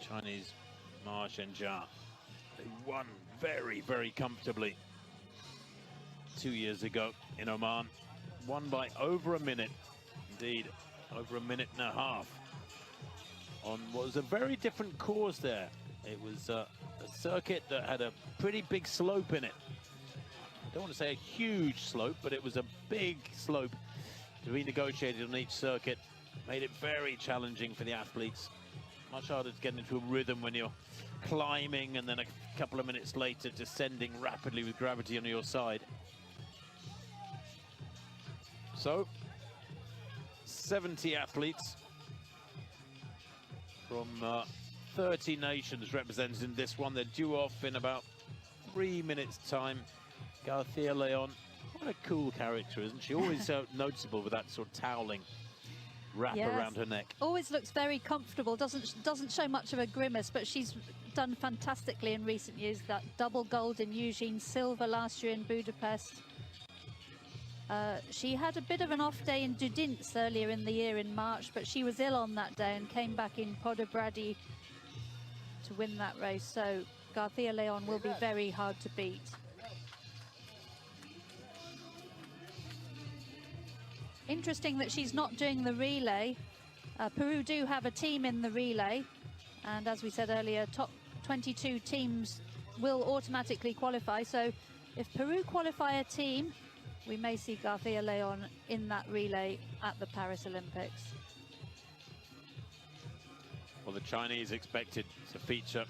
Chinese Marcha. They won very, very comfortably 2 years ago in Oman. Won by over a minute, indeed, over a minute and a half, on what was a very different course there. It was a circuit that had a pretty big slope in it. I don't want to say a huge slope, but it was a big slope to be negotiated on each circuit. Made it very challenging for the athletes. Much harder to get into a rhythm when you're climbing and then a couple of minutes later descending rapidly with gravity on your side. So, 70 athletes from 30 nations represented in this one. They're due off in about 3 minutes' time. Garcia Leon, what a cool character, isn't she? Always so noticeable with that sort of toweling wrap around her neck. Always looks very comfortable, doesn't show much of a grimace, but she's done fantastically in recent years. That double gold in Eugene, silver last year in Budapest. She had a bit of an off day in Dudince earlier in the year in March, but she was ill on that day and came back in Podobrady to win that race. So Garcia Leon will be very hard to beat. Interesting that she's not doing the relay. Peru do have a team in the relay, and as we said earlier, top 22 teams will automatically qualify. So if Peru qualify a team, we may see Garcia Leon in that relay at the Paris Olympics. Well, the Chinese expected to feature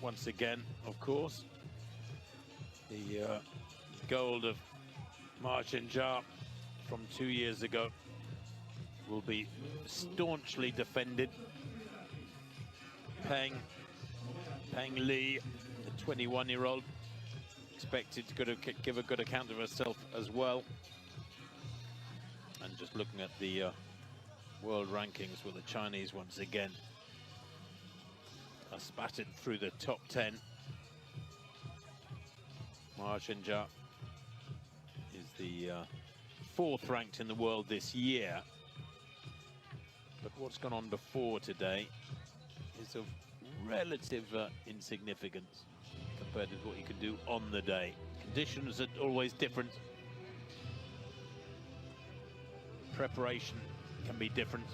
once again, of course. The gold of Marcha from 2 years ago will be staunchly defended. Peng Li, the 21-year-old, expected to give a good account of herself as well. And just looking at the world rankings, with the Chinese once again are spattered through the top 10. Marcha is the 4th ranked in the world this year. But what's gone on before today is of relative insignificance compared with what you can do on the day. Conditions are always different. Preparation can be different.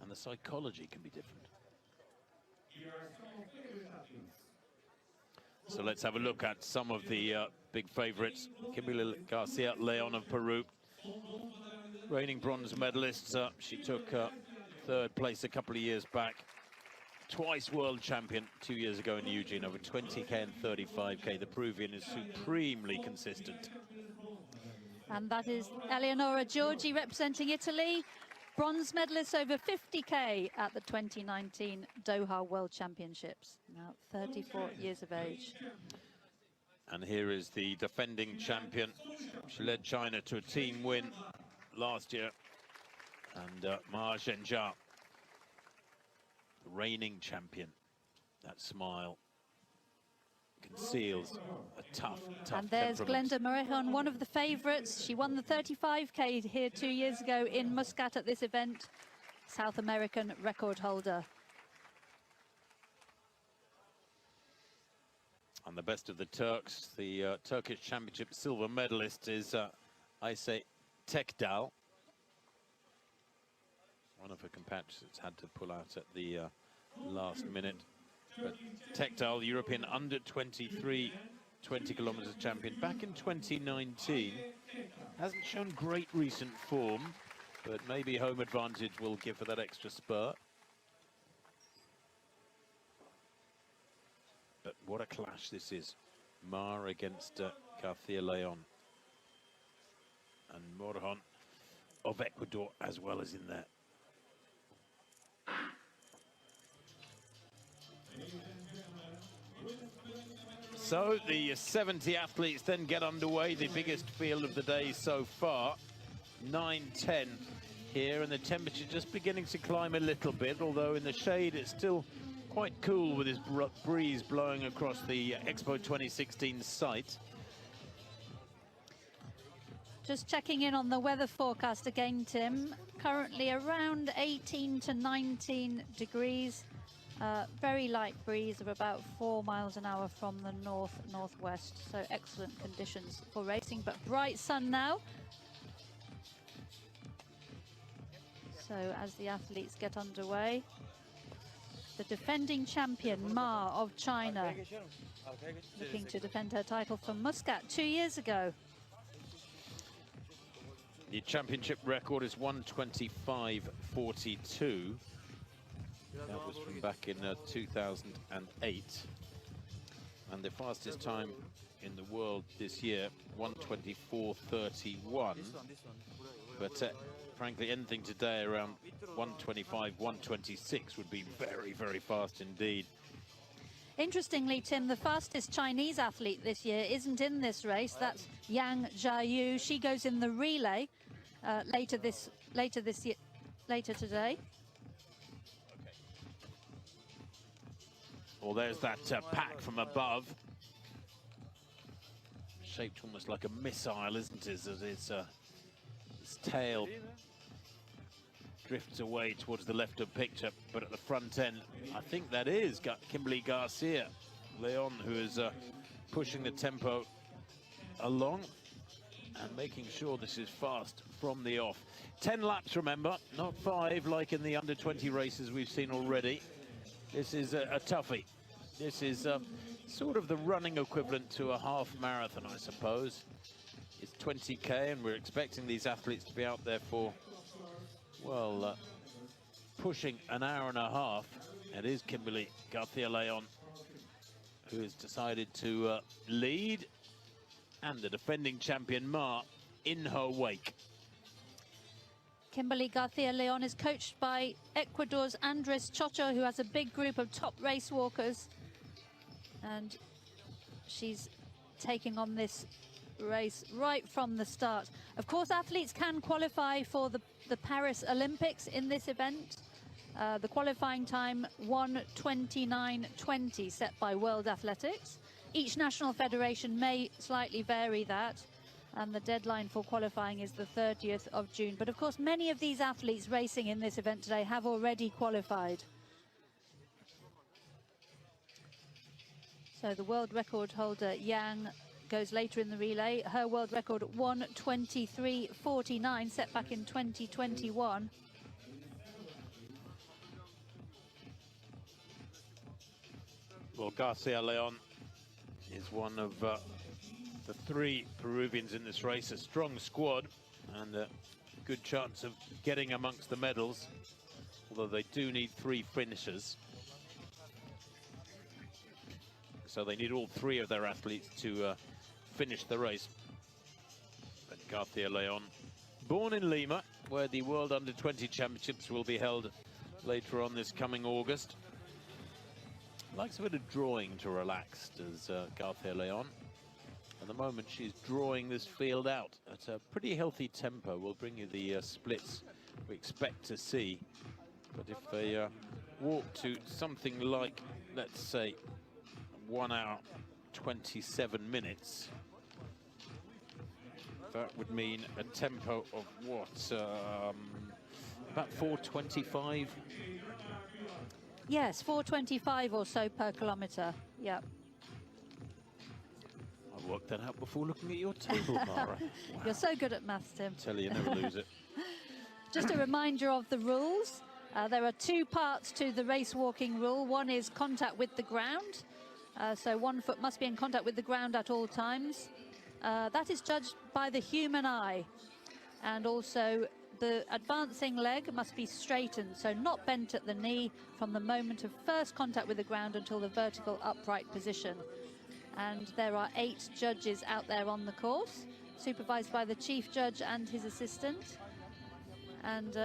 And the psychology can be different. So let's have a look at some of the big favorites. Kimberly Garcia Leon of Peru, reigning bronze medalist. She took 3rd place a couple of years back. Twice world champion 2 years ago in Eugene, over 20K and 35K. The Peruvian is supremely consistent. And that is Eleonora Giorgi representing Italy. Bronze medalist over 50K at the 2019 Doha World Championships. Now 34 years of age. And here is the defending champion. She led China to a team win last year. And Ma Zhenjia, the reigning champion. That smile conceals a tough And there's temperament. Glenda Morejon, one of the favourites. She won the 35K here 2 years ago in Muscat at this event. South American record holder. And the best of the Turks, the Turkish Championship silver medalist is Ayse Tekdal. One of her compatriots had to pull out at the last minute. But Tekdal, European under 23 20 kilometers champion back in 2019. Hasn't shown great recent form, but maybe home advantage will give her that extra spurt. But what a clash this is. Mar against Garcia Leon. And Morejon of Ecuador as well as in there. So the 70 athletes then get underway, the biggest field of the day so far. 9:10 here, and the temperature just beginning to climb a little bit, although in the shade it's still quite cool with this breeze blowing across the Expo 2016 site. Just checking in on the weather forecast again, Tim. currently around 18 to 19 degrees. Very light breeze of about 4 miles an hour from the northwest. So excellent conditions for racing, but bright sun now. So as the athletes get underway, the defending champion Ma of China, looking to defend her title from Muscat 2 years ago. The championship record is 1:25.42. That was from back in 2008. And the fastest time in the world this year, 1:24.31. But frankly, anything today around 1:25, 1:26 would be very, very fast indeed. Interestingly, Tim, the fastest Chinese athlete this year isn't in this race. That's Yang Jiayu. She goes in the relay later today. Well, there's that pack from above. Shaped almost like a missile, isn't it? As its tail drifts away towards the left of picture, but at the front end, I think that is Kimberly Garcia Leon, who is pushing the tempo along and making sure this is fast from the off. 10 laps, remember, not 5 like in the under-20 races we've seen already. This is a toughie. This is sort of the running equivalent to a half marathon, I suppose. It's 20K, and we're expecting these athletes to be out there for, well, pushing an hour and a half. It is Kimberly Garcia Leon who has decided to lead, and the defending champion Ma in her wake. Kimberly Garcia Leon is coached by Ecuador's Andres Chocho, who has a big group of top race walkers, and she's taking on this race right from the start. Of course, athletes can qualify for the Paris Olympics in this event. The qualifying time 1:29.20 set by World Athletics. Each national federation may slightly vary that, and the deadline for qualifying is the 30th of June. But of course, many of these athletes racing in this event today have already qualified. So the world record holder Yang goes later in the relay. Her world record 1:23.49 set back in 2021. Well, Garcia Leon is one of the 3 Peruvians in this race. A strong squad and a good chance of getting amongst the medals, although they do need 3 finishers. So they need all 3 of their athletes to finish the race. But Garcia Leon, born in Lima, where the World Under-20 Championships will be held later on this coming August. Likes a bit of drawing to relax, does Garcia Leon. At the moment, she's drawing this field out at a pretty healthy tempo. We'll bring you the splits we expect to see. But if they walk to something like, let's say, 1 hour, 27 minutes, that would mean a tempo of what, about 4:25? Yes, 4:25 or so per kilometre. Yeah. I worked that out before looking at your table, Mara. Wow. You're so good at maths, Tim. Tell you, never lose it. Just a reminder of the rules. There are 2 parts to the race walking rule. One is contact with the ground. So 1 foot must be in contact with the ground at all times. That is judged by the human eye. And also the advancing leg must be straightened, so not bent at the knee from the moment of first contact with the ground until the vertical upright position. And there are 8 judges out there on the course, supervised by the chief judge and his assistant. And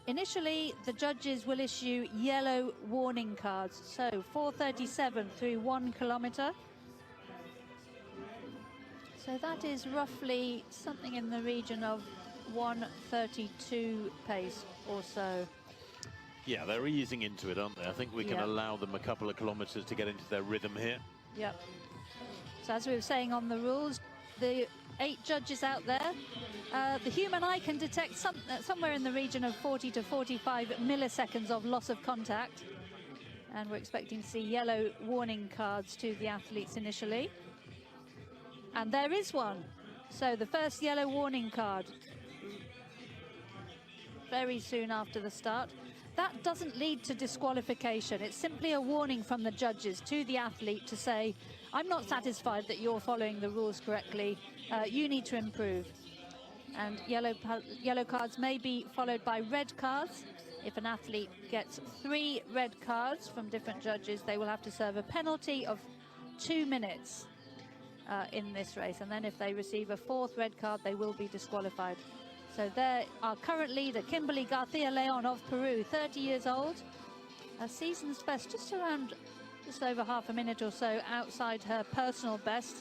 initially, the judges will issue yellow warning cards. So 4:37 through 1 kilometre. So that is roughly something in the region of 1:32 pace or so. Yeah, they're easing into it, aren't they? I think we can allow them a couple of kilometres to get into their rhythm here. Yep. So as we were saying on the rules, the 8 judges out there. The human eye can detect somewhere in the region of 40 to 45 milliseconds of loss of contact. And we're expecting to see yellow warning cards to the athletes initially. And there is one. So the first yellow warning card very soon after the start. That doesn't lead to disqualification. It's simply a warning from the judges to the athlete to say, I'm not satisfied that you're following the rules correctly. You need to improve. And yellow cards may be followed by red cards. If an athlete gets 3 red cards from different judges, they will have to serve a penalty of 2 minutes in this race. And then if they receive a 4th red card, they will be disqualified. So there, our current leader, Kimberly Garcia Leon of Peru, 30 years old. A season's best, just over half a minute or so outside her personal best.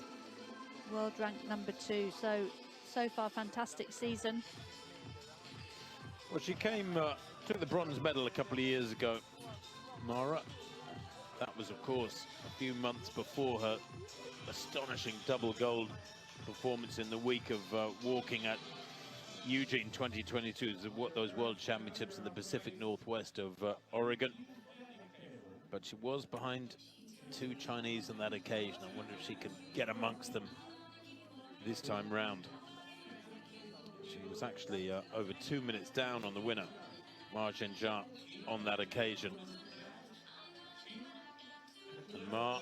World ranked number 2. So far, fantastic season. Well, she took the bronze medal a couple of years ago, Mara. That was, of course, a few months before her astonishing double gold performance in the week of walking at Eugene 2022, those World Championships in the Pacific Northwest of Oregon. But she was behind 2 Chinese on that occasion. I wonder if she could get amongst them this time round. She was actually over 2 minutes down on the winner, Ma Zhenjia, on that occasion. And Ma,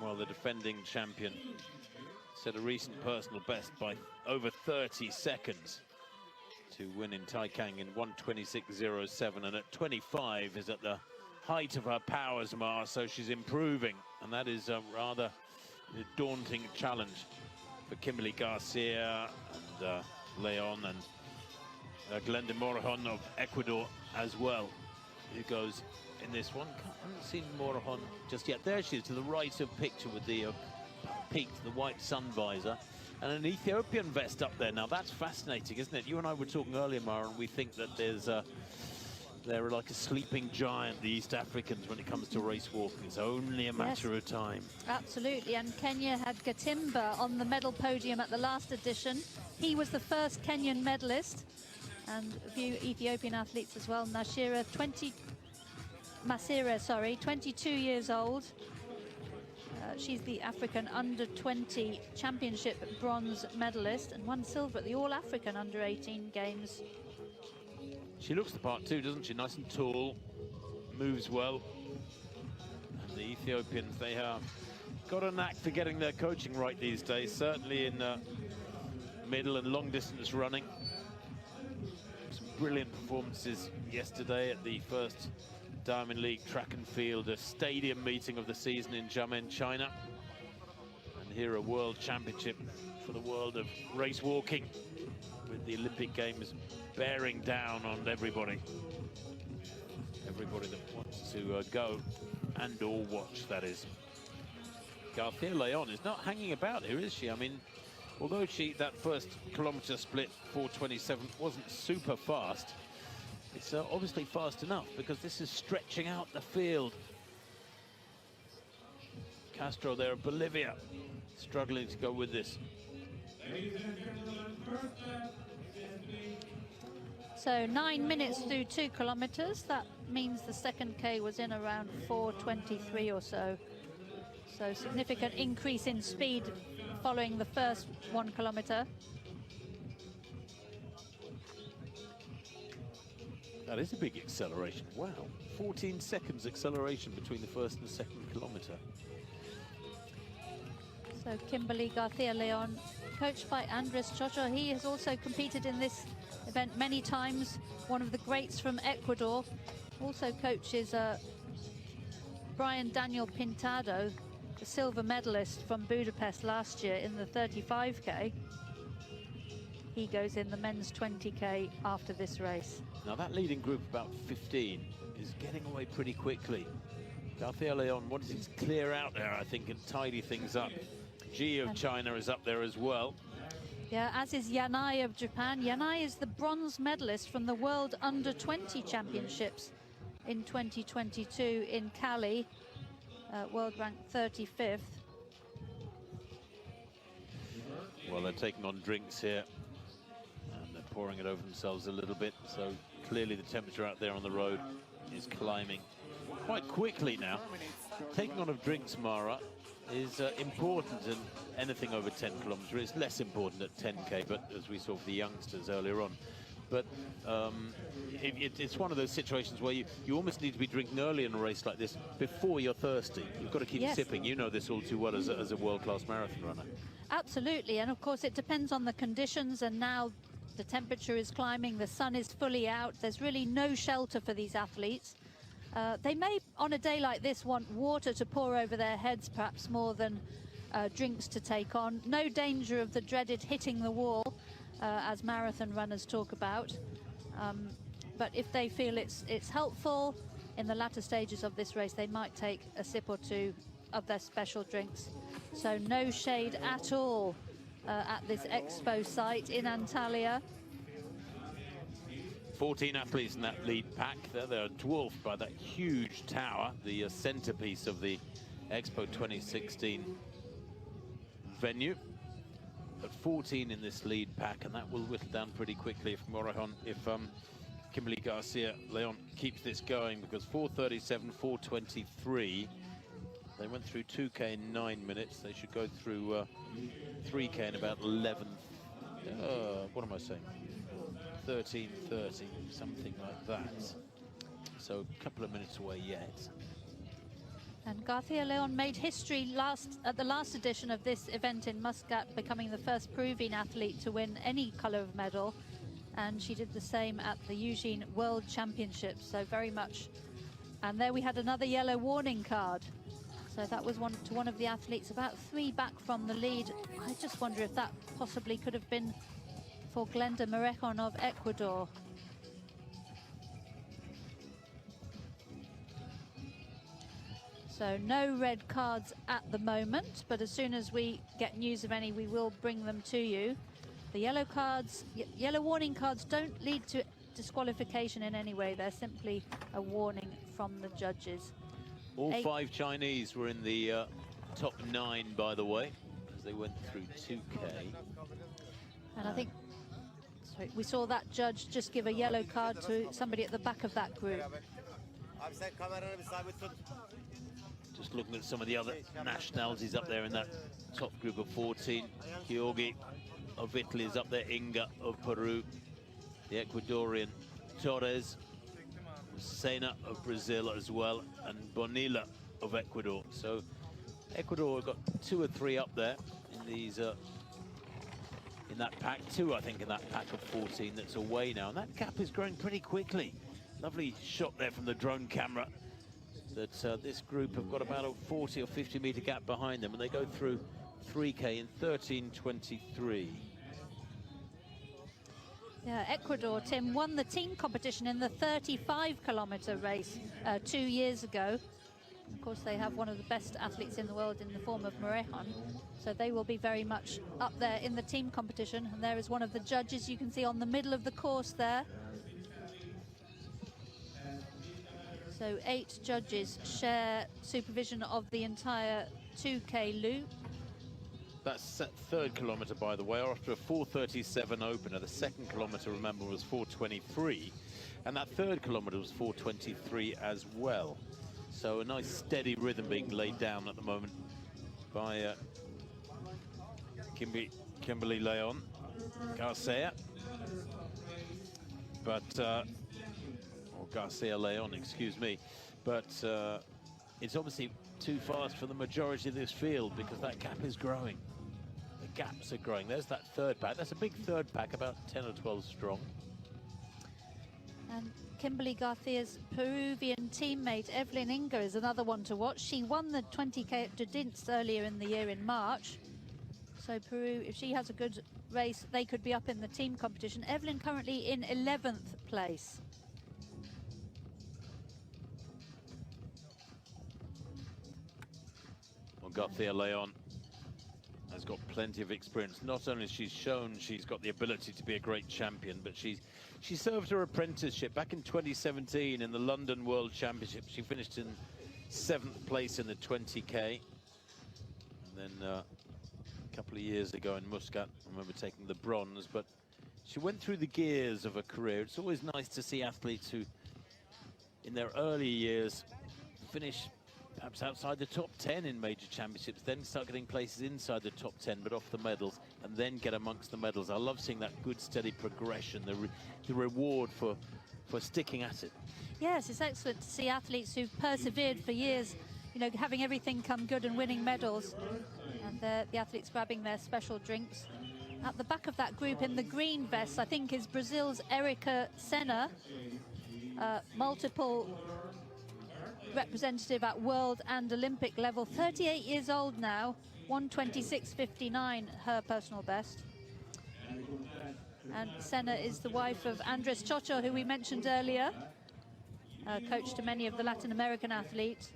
well, the defending champion, set a recent personal best by over 30 seconds to win in Taikang in 1:26.07, and at 25 is at the height of her powers, Ma, so she's improving, and that is a rather daunting challenge for Kimberly Garcia and Leon and Glenda Morajon of Ecuador as well, who goes in this one. I haven't seen Morajon just yet. There she is to the right of picture with the peak, the white sun visor, and an Ethiopian vest up there. Now that's fascinating, isn't it? You and I were talking earlier, Mara, and we think that they're like a sleeping giant, the East Africans, when it comes to race walking. It's only a matter of time. Absolutely, and Kenya had Gatimba on the medal podium at the last edition. He was the first Kenyan medalist, and a few Ethiopian athletes as well. Masira, 22 years old. She's the African under-20 championship bronze medalist and won silver at the All-African under-18 games. She looks the part too, doesn't she? Nice and tall, moves well. And the Ethiopians, they have got a knack for getting their coaching right these days, certainly in middle and long distance running. Some brilliant performances yesterday at the first Diamond League track and field, a stadium meeting of the season in Xiamen, China. And here a world championship for the world of race walking, with the Olympic Games bearing down on everybody that wants to go and or watch, that is. Garcia Leon is not hanging about here, is she? I mean, although that first kilometre split 4:27 wasn't super fast, it's obviously fast enough because this is stretching out the field. Castro there of Bolivia struggling to go with this. So 9 minutes through 2 kilometers. That means the second K was in around 4:23 or so. So significant increase in speed following the first 1 kilometer. That is a big acceleration. Wow, 14 seconds acceleration between the first and second kilometer. So Kimberly Garcia Leon, coached by Andres Chocho. He has also competed in this event many times. One of the greats from Ecuador. Also coaches Brian Daniel Pintado, the silver medalist from Budapest last year in the 35K. He goes in the men's 20K after this race. Now that leading group, about 15, is getting away pretty quickly. Garcia Leon wanted to clear out there, I think, and tidy things up. Ji of China is up there as well. Yeah, as is Yanai of Japan. Yanai is the bronze medalist from the World Under-20 Championships in 2022 in Cali, world ranked 35th. Well, they're taking on drinks here, and they're pouring it over themselves a little bit. So clearly the temperature out there on the road is climbing quite quickly now. Taking on of drinks, Mara, is important in anything over 10 kilometers. It's less important at 10K, but as we saw for the youngsters earlier on. But it's one of those situations where you almost need to be drinking early in a race like this before you're thirsty. You've got to keep sipping. You know this all too well as a world-class marathon runner. Absolutely, and of course it depends on the conditions, and now the temperature is climbing, the sun is fully out. There's really no shelter for these athletes. They may, on a day like this, want water to pour over their heads, perhaps more than drinks to take on. No danger of the dreaded hitting the wall, as marathon runners talk about. But if they feel it's helpful in the latter stages of this race, they might take a sip or two of their special drinks. So no shade at all at this expo site in Antalya. 14 athletes in that lead pack. They're dwarfed by that huge tower, the centerpiece of the Expo 2016 venue. But 14 in this lead pack, and that will whittle down pretty quickly if Kimberly Garcia Leon keeps this going, because 4:37, 4:23. They went through 2K in 9 minutes. They should go through 3K in about 11. What am I saying? 13:30, something like that. So a couple of minutes away yet. And Garcia Leon made history at the last edition of this event in Muscat, becoming the first Peruvian athlete to win any color of medal. And she did the same at the Eugene World Championships, so very much. And there we had another yellow warning card. So that was one of the athletes, about 3 back from the lead. I just wonder if that possibly could have been for Glenda Morejon of Ecuador. So no red cards at the moment, but as soon as we get news of any, we will bring them to you. The yellow cards, yellow warning cards don't lead to disqualification in any way. They're simply a warning from the judges. All 5 Chinese were in the top 9, by the way, as they went through 2K. And I think we saw that judge just give a yellow card to somebody at the back of that group. Just looking at some of the other nationalities up there in that top group of 14. Georgi of Italy is up there, Inga of Peru, the Ecuadorian Torres, Sena of Brazil as well, and Bonilla of Ecuador. So Ecuador have got 2 or 3 up there in these in that pack. 2, I think, in that pack of 14 that's away now, and that gap is growing pretty quickly. Lovely shot there from the drone camera that this group have got about a 40 or 50 meter gap behind them, and they go through 3K in 13:23. Yeah, Ecuador, Tim, won the team competition in the 35-kilometer race 2 years ago. Of course, they have one of the best athletes in the world in the form of Morejon, so they will be very much up there in the team competition. And there is one of the judges you can see on the middle of the course there. So 8 judges share supervision of the entire 2K loop. That's 3rd kilometer, by the way, after a 4:37 opener. The 2nd kilometer, remember, was 4:23, and that 3rd kilometer was 4:23 as well. So a nice steady rhythm being laid down at the moment by Kimberly Leon Garcia, but or Garcia Leon, excuse me, but it's obviously too fast for the majority of this field, because that gap is growing. The gaps are growing. There's that 3rd pack. That's a big 3rd pack, about 10 or 12 strong. And Kimberly Garcia's Peruvian teammate Evelyn Inga is another one to watch. She won the 20K at Dudints earlier in the year in March. So Peru, if she has a good race, they could be up in the team competition. Evelyn currently in 11th place. Well, Garcia Leon has got plenty of experience. Not only has she shown she's got the ability to be a great champion, but she served her apprenticeship back in 2017 in the London World Championship. She finished in 7th place in the 20K. And then a couple of years ago in Muscat. I remember taking the bronze, but she went through the gears of her career. It's always nice to see athletes who, in their early years, finish perhaps outside the top 10 in major championships, then start getting places inside the top 10, but off the medals, and then get amongst the medals. I love seeing that good, steady progression, the reward for sticking at it. Yes, it's excellent to see athletes who've persevered for years, you know, having everything come good and winning medals. And the athletes grabbing their special drinks. At the back of that group in the green vest, I think, is Brazil's Erica Senna, multiple representative at world and Olympic level, 38 years old now, 1:26.59 her personal best. And Senna is the wife of Andres Chocho, who we mentioned earlier, coach to many of the Latin American athletes.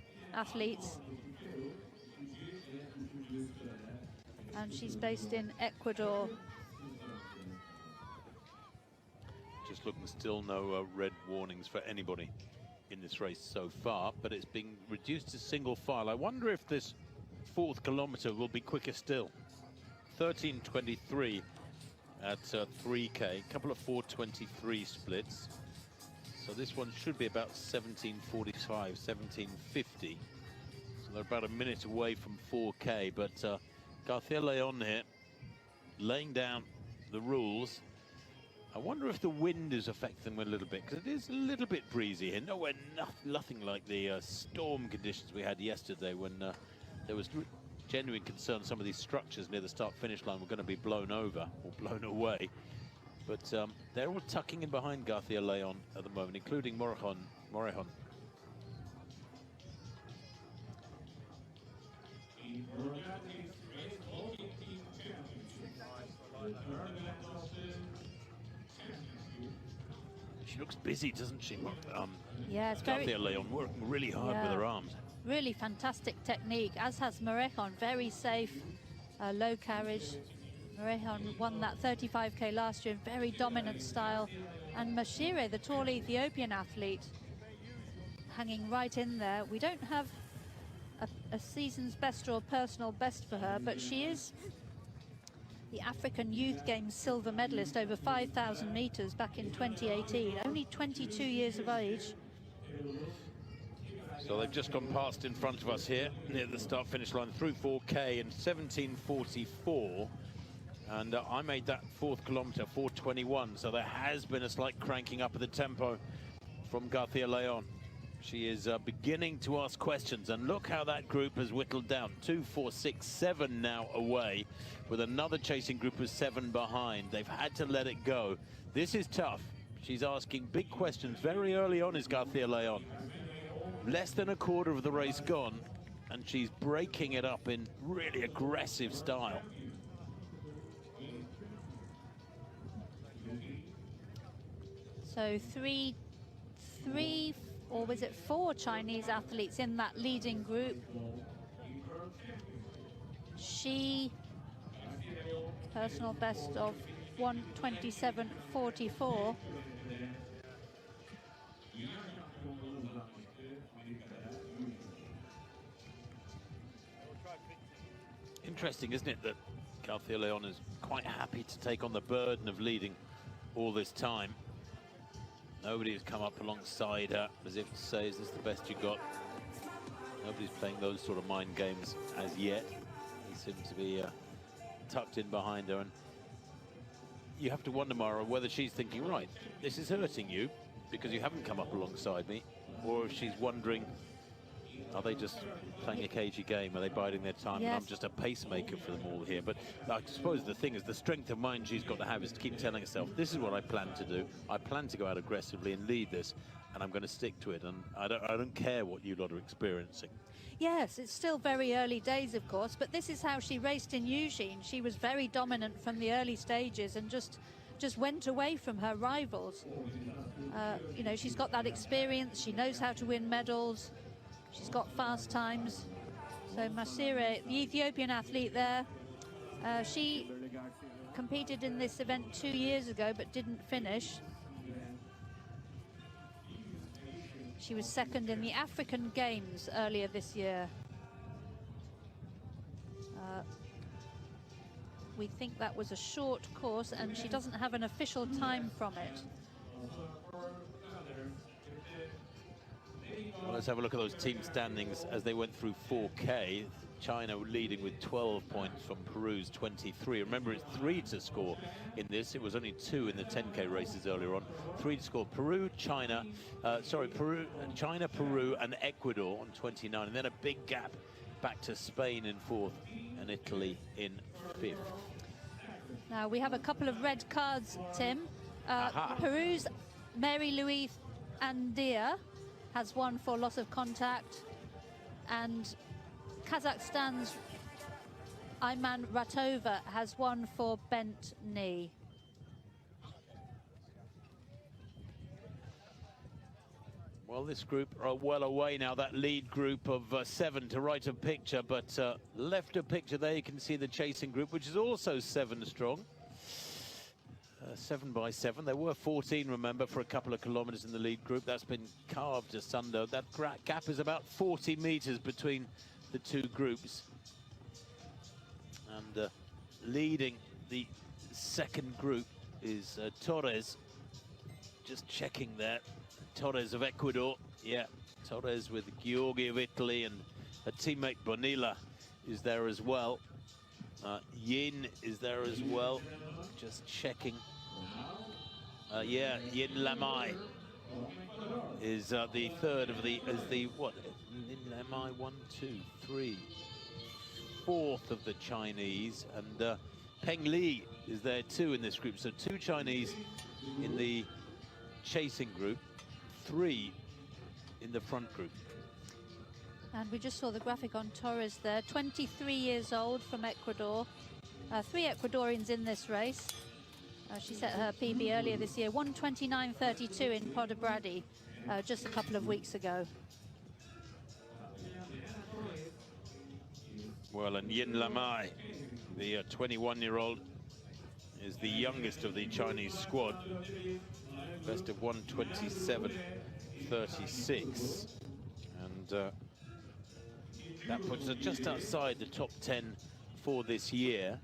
And she's based in Ecuador. Just looking, still no red warnings for anybody in this race so far, but it's been reduced to single file. I wonder if this 4th kilometer will be quicker still. 13:23 at 3K, a couple of 4:23 splits. So this one should be about 17:45, 17:50. So they're about a minute away from 4K, but Garcia Leon here laying down the rules. I wonder if the wind is affecting them a little bit, because it is a little bit breezy here. Nowhere, nothing like the storm conditions we had yesterday, when there was genuine concern some of these structures near the start-finish line were going to be blown over or blown away. But they're all tucking in behind Garcia Leon at the moment, including Morejon. She looks busy, doesn't she? Yeah, it's Garcia Leon working really hard with her arms. Really fantastic technique, as has Morejon. Very safe, low carriage. Morejon won that 35K last year in very dominant style. And Mashire, the tall Ethiopian athlete, hanging right in there. We don't have a season's best or a personal best for her, but she is the African Youth Games silver medalist over 5,000 meters back in 2018, only 22 years of age. So they've just gone past in front of us here near the start-finish line through 4K in 17:44, and I made that 4th kilometer 4:21. So there has been a slight cranking up of the tempo from Garcia Leon. She is beginning to ask questions, and look how that group has whittled down. 2, 4, 6, 7 now away, with another chasing group of 7 behind. They've had to let it go. This is tough. She's asking big questions very early on, is Garcia Leon. Less than a quarter of the race gone, and she's breaking it up in really aggressive style. So three, or was it 4 Chinese athletes in that leading group? She, personal best of 1:27.44. Interesting, isn't it, that Garcia Leon is quite happy to take on the burden of leading all this time. Nobody has come up alongside her as if to say, is this the best you got? Nobody's playing those sort of mind games as yet. They seem to be tucked in behind her, and you have to wonder, Mara, whether she's thinking, right, this is hurting you because you haven't come up alongside me, or if she's wondering, are they just playing a cagey game? Are they biding their time? Yes. And I'm just a pacemaker for them all here. But I suppose the thing is, the strength of mind she's got to have is to keep telling herself, this is what I plan to do. I plan to go out aggressively and lead this, and I'm going to stick to it. And I don't care what you lot are experiencing. Yes, it's still very early days, of course, but this is how she raced in Eugene. She was very dominant from the early stages and just went away from her rivals. You know, she's got that experience. She knows how to win medals. She's got fast times. So Masire, the Ethiopian athlete there, she competed in this event 2 years ago but didn't finish. She was second in the African Games earlier this year. We think that was a short course, and she doesn't have an official time from it. Well, let's have a look at those team standings as they went through 4K. China leading with 12 points from Peru's 23. Remember, it's 3 to score in this. It was only 2 in the 10K races earlier on. 3 to score. Peru, China, China, Peru, and Ecuador on 29. And then a big gap back to Spain in 4th and Italy in 5th. Now, we have a couple of red cards, Tim. Peru's Mary Luz Andia has won for loss of contact, and Kazakhstan's Ayman Ratova has won for bent knee. Well, this group are well away now, that lead group of 7 to right of picture, but left of picture there you can see the chasing group, which is also 7 strong. 7 by 7. There were 14, remember, for a couple of kilometers in the lead group. That's been carved asunder. That gap is about 40 meters between the two groups. And leading the second group is Torres. Just checking there. Torres of Ecuador. Yeah, Torres with Georgi of Italy, and a teammate Bonilla is there as well. Yin is there as well. Just checking. Yeah, Yin Lamai is the third of the, what? Yin Lamai, 1, 2, 3, 4th of the Chinese, and Peng Li is there too in this group. So 2 Chinese in the chasing group, 3 in the front group. And we just saw the graphic on Torres there, 23 years old from Ecuador. 3 Ecuadorians in this race. She set her PB earlier this year, 1:29.32 in Podobradi just a couple of weeks ago. Well, and Yin Lamai, the 21-year-old, is the youngest of the Chinese squad. Best of 1:27.36. And that puts her just outside the top 10 for this year.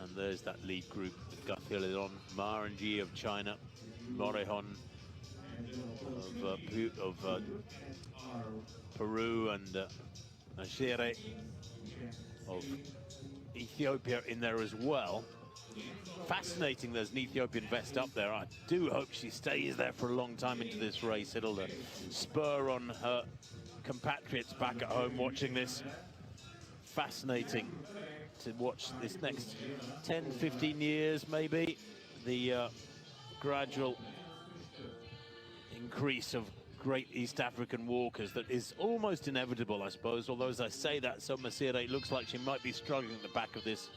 And there's that lead group with Garcia Leon, Ma and Ji of China, Morejón of Peru, and Ashire of Ethiopia in there as well. Fascinating, there's an Ethiopian vest up there. I do hope she stays there for a long time into this race. It'll spur on her compatriots back at home watching this. Fascinating to watch this next 10, 15 years, maybe. The gradual increase of great East African walkers that is almost inevitable, I suppose. Although, as I say that, so Masire looks like she might be struggling at the back of this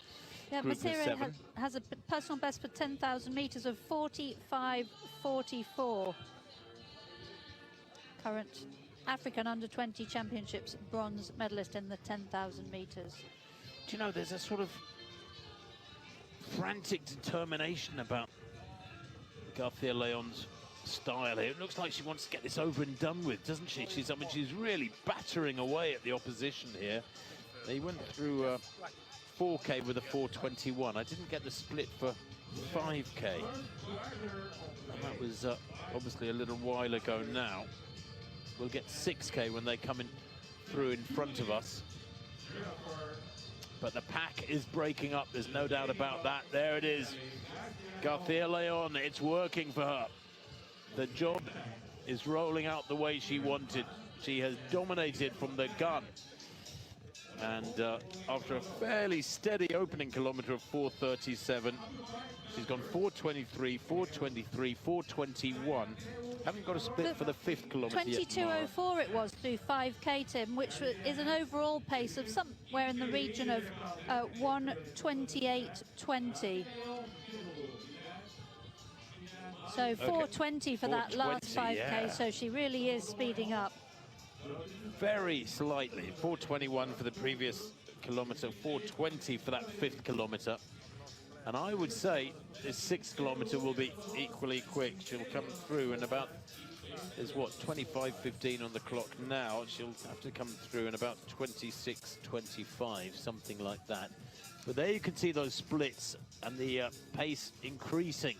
group of 7. Has a personal best for 10,000 meters of 45.44. Current African Under-20 Championships bronze medalist in the 10,000 meters. Do you know, there's a sort of frantic determination about Garcia Leon's style here. It looks like she wants to get this over and done with, doesn't she? She's really battering away at the opposition here. They went through 4K with a 4:21. I didn't get the split for 5K. And that was obviously a little while ago now. We'll get 6K when they come in through in front of us. But the pack is breaking up, there's no doubt about that. There it is, Garcia Leon, it's working for her. The job is rolling out the way she wanted. She has dominated from the gun. And after a fairly steady opening kilometer of 4:37, she's gone 4:23, 4:23, 4:21. Haven't got a split for the 5th kilometre yet. 22:04 it was through 5K, Tim, which is an overall pace of somewhere in the region of 1:28.20. So 4:20 for that last 5K, yeah. So she really is speeding up. Very slightly. 4:21 for the previous kilometre, 4:20 for that 5th kilometre. And I would say this 6 kilometer will be equally quick. She'll come through in about, there's what, 25:15 on the clock now. She'll have to come through in about 26:25, something like that. But there you can see those splits and the pace increasing.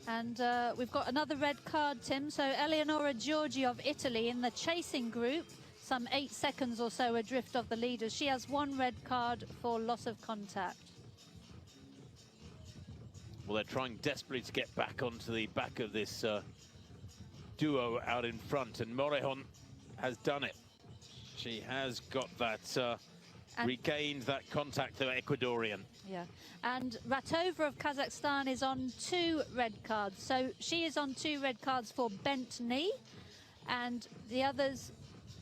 And we've got another red card, Tim. So Eleonora Giorgi of Italy in the chasing group, some 8 seconds or so adrift of the leaders. She has 1 red card for loss of contact. Well, they're trying desperately to get back onto the back of this duo out in front, and Morejon has done it. She has got that, regained that contact, the Ecuadorian. Yeah, and Ratova of Kazakhstan is on 2 red cards. So she is on 2 red cards for bent knee, and the others,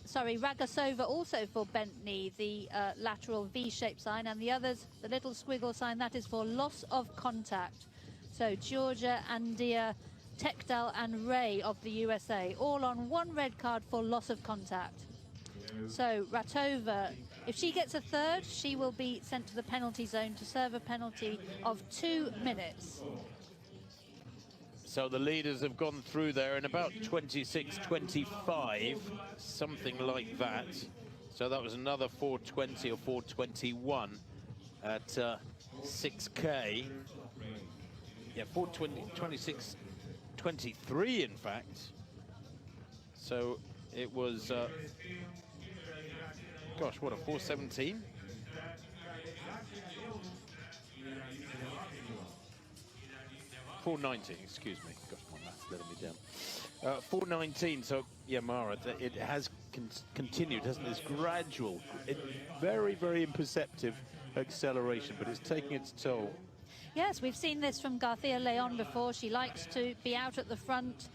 sorry, Ragasova also for bent knee, the lateral V-shaped sign, and the others, the little squiggle sign, that is for loss of contact. So Georgia, Andia, Tekdal and Ray of the USA, all on 1 red card for loss of contact. So Ratova, if she gets a 3rd, she will be sent to the penalty zone to serve a penalty of 2 minutes. So the leaders have gone through there in about 26:25, something like that. So that was another 4:20 or 4:21 at 6K. Yeah, 26:23 in fact. So it was, gosh, what, a 4:17? $4.19, excuse me. Gosh, my math's letting me down. $4.19. So yeah, Mara, it has continued, hasn't it? This gradual, very, very imperceptible acceleration, but it's taking its toll. Yes, we've seen this from Garcia Leon before. She likes to be out at the front.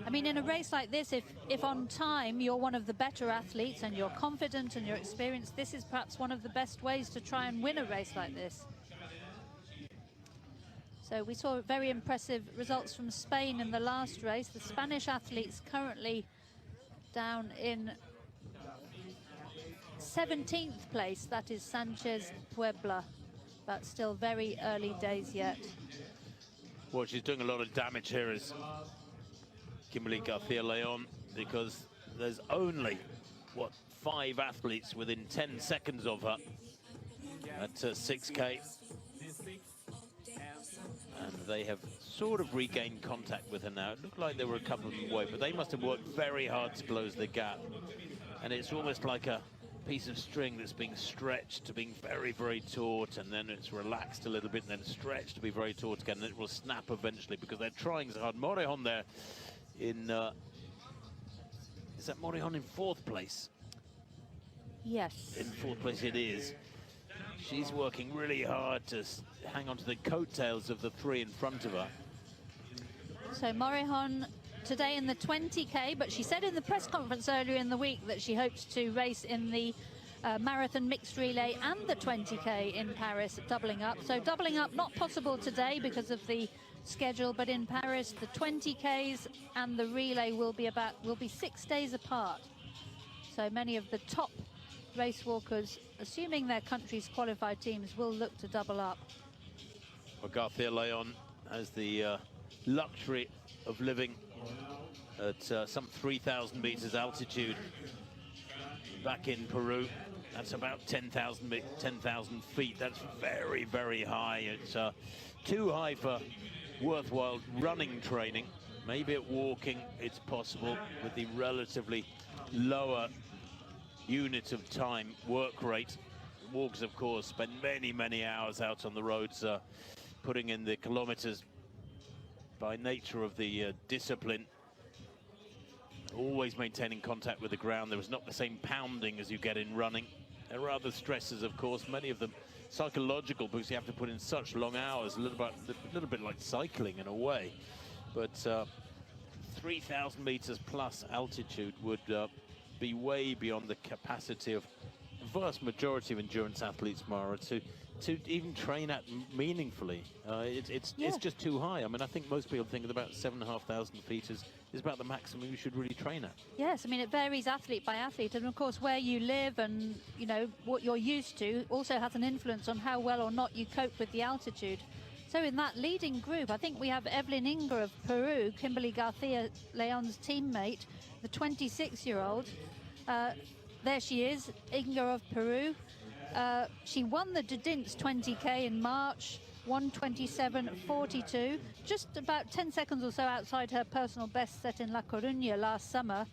I mean, in a race like this, if on time you're one of the better athletes and you're confident and you're experienced, this is perhaps one of the best ways to try and win a race like this. So we saw very impressive results from Spain in the last race. The Spanish athletes currently down in 17th place. That is Sanchez Puebla, but still very early days yet. Well, she's doing a lot of damage here is Kimberly Garcia Leon, because there's only, what, 5 athletes within 10 seconds of her at 6K. And they have sort of regained contact with her now. It looked like they were a couple of them away, but they must have worked very hard to close the gap. And it's almost like a piece of string that's being stretched to being very, very taut, and then it's relaxed a little bit and then stretched to be very taut again, and it will snap eventually because they're trying so hard. Morejon there in, is that Morejon in 4th place? Yes. In 4th place it is. She's working really hard to hang on to the coattails of the 3 in front of her. So Morejon today in the 20K, but she said in the press conference earlier in the week that she hopes to race in the marathon mixed relay and the 20K in Paris, doubling up. So doubling up not possible today because of the schedule, but in Paris the 20Ks and the relay will be 6 days apart. So many of the top race walkers, assuming their country's qualified teams, will look to double up. Well, Garcia Leon has the luxury of living at some 3,000 meters altitude back in Peru. That's about 10,000 feet. That's very, very high. It's too high for worthwhile running training. Maybe at walking it's possible with the relatively lower unit of time work rate. Walkers, of course, spend many, many hours out on the roads putting in the kilometers by nature of the discipline. Always maintaining contact with the ground. There is not the same pounding as you get in running. There are other stresses, of course, many of them psychological, because you have to put in such long hours, a little bit like cycling in a way. But 3,000 meters plus altitude would be way beyond the capacity of the vast majority of endurance athletes, Mara, to to even train at meaningfully. It's just too high. I mean, I think most people think that about 7,500 feet is about the maximum you should really train at. Yes, I mean, it varies athlete by athlete, and of course where you live and, you know, what you're used to also has an influence on how well or not you cope with the altitude. So in that leading group, I think we have Evelyn Inga of Peru, Kimberly Garcia Leon's teammate, the 26-year-old. There she is, Inga of Peru. She won the Dedints 20K in March, 1:27.42, just about 10 seconds or so outside her personal best set in La Coruña last summer.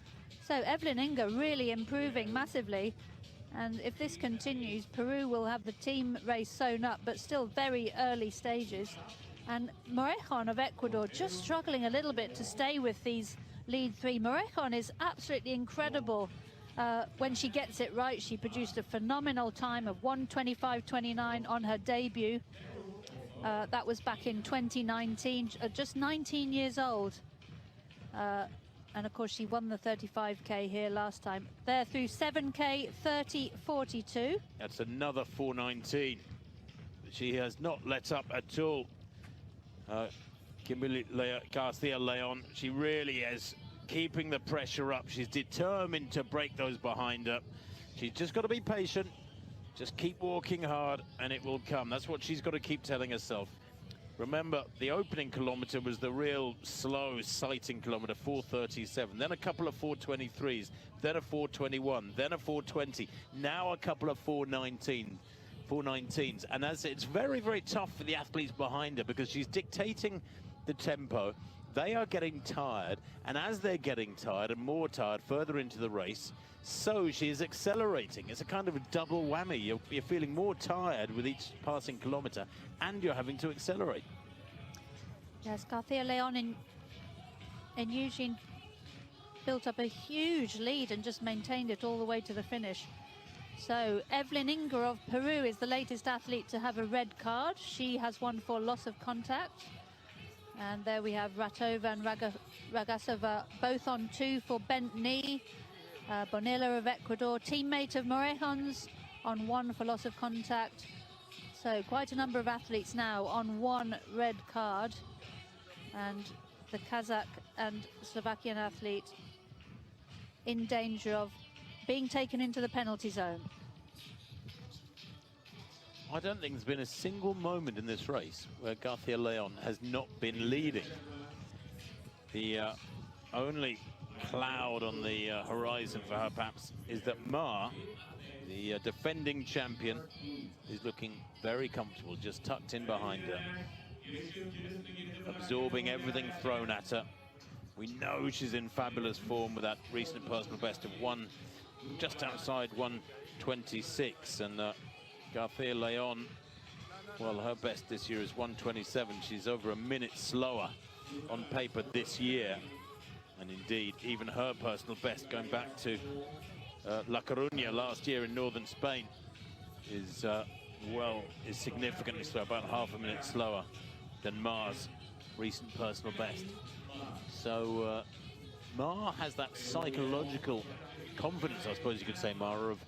So Evelyn Inga really improving massively. And if this continues, Peru will have the team race sewn up, but still very early stages. And Morejon of Ecuador just struggling a little bit to stay with these lead three. Morejon is absolutely incredible. When she gets it right, she produced a phenomenal time of 1:25.29 on her debut. That was back in 2019, just 19 years old. And of course, she won the 35K here last time. There through 7K, 30.42. That's another 4:19. She has not let up at all. Kimberly Garcia Leon, she really is keeping the pressure up. She's determined to break those behind her. She's just got to be patient, just keep walking hard, and it will come. That's what she's got to keep telling herself. Remember, the opening kilometer was the real slow sighting kilometer, 4:37. Then a couple of 4:23s, then a 4:21, then a 4:20. Now a couple of 4:19s. And as it's very, very tough for the athletes behind her because she's dictating the tempo. They are getting tired, and as they're getting tired and more tired further into the race, so she is accelerating. It's a kind of a double whammy. You're feeling more tired with each passing kilometer, and you're having to accelerate. Yes, Garcia Leon in Eugene built up a huge lead and just maintained it all the way to the finish. So Evelyn Inga of Peru is the latest athlete to have a red card. She has won for loss of contact. And there we have Ratova and Ragasova both on 2 for bent knee. Bonilla of Ecuador, teammate of Morejon's, on 1 for loss of contact. So quite a number of athletes now on 1 red card. And the Kazakh and Slovakian athlete in danger of being taken into the penalty zone. I don't think there's been a single moment in this race where Garcia Leon has not been leading. The only cloud on the horizon for her, perhaps, is that Ma, the defending champion, is looking very comfortable, just tucked in behind her, absorbing everything thrown at her. We know she's in fabulous form with that recent personal best of just outside 1:26, and Garcia Leon, well, her best this year is 1:27. She's over a minute slower on paper this year. And indeed, even her personal best, going back to La Coruña last year in northern Spain, is significantly slow, about half a minute slower than Ma's recent personal best. So Ma has that psychological confidence, I suppose you could say, Mara, of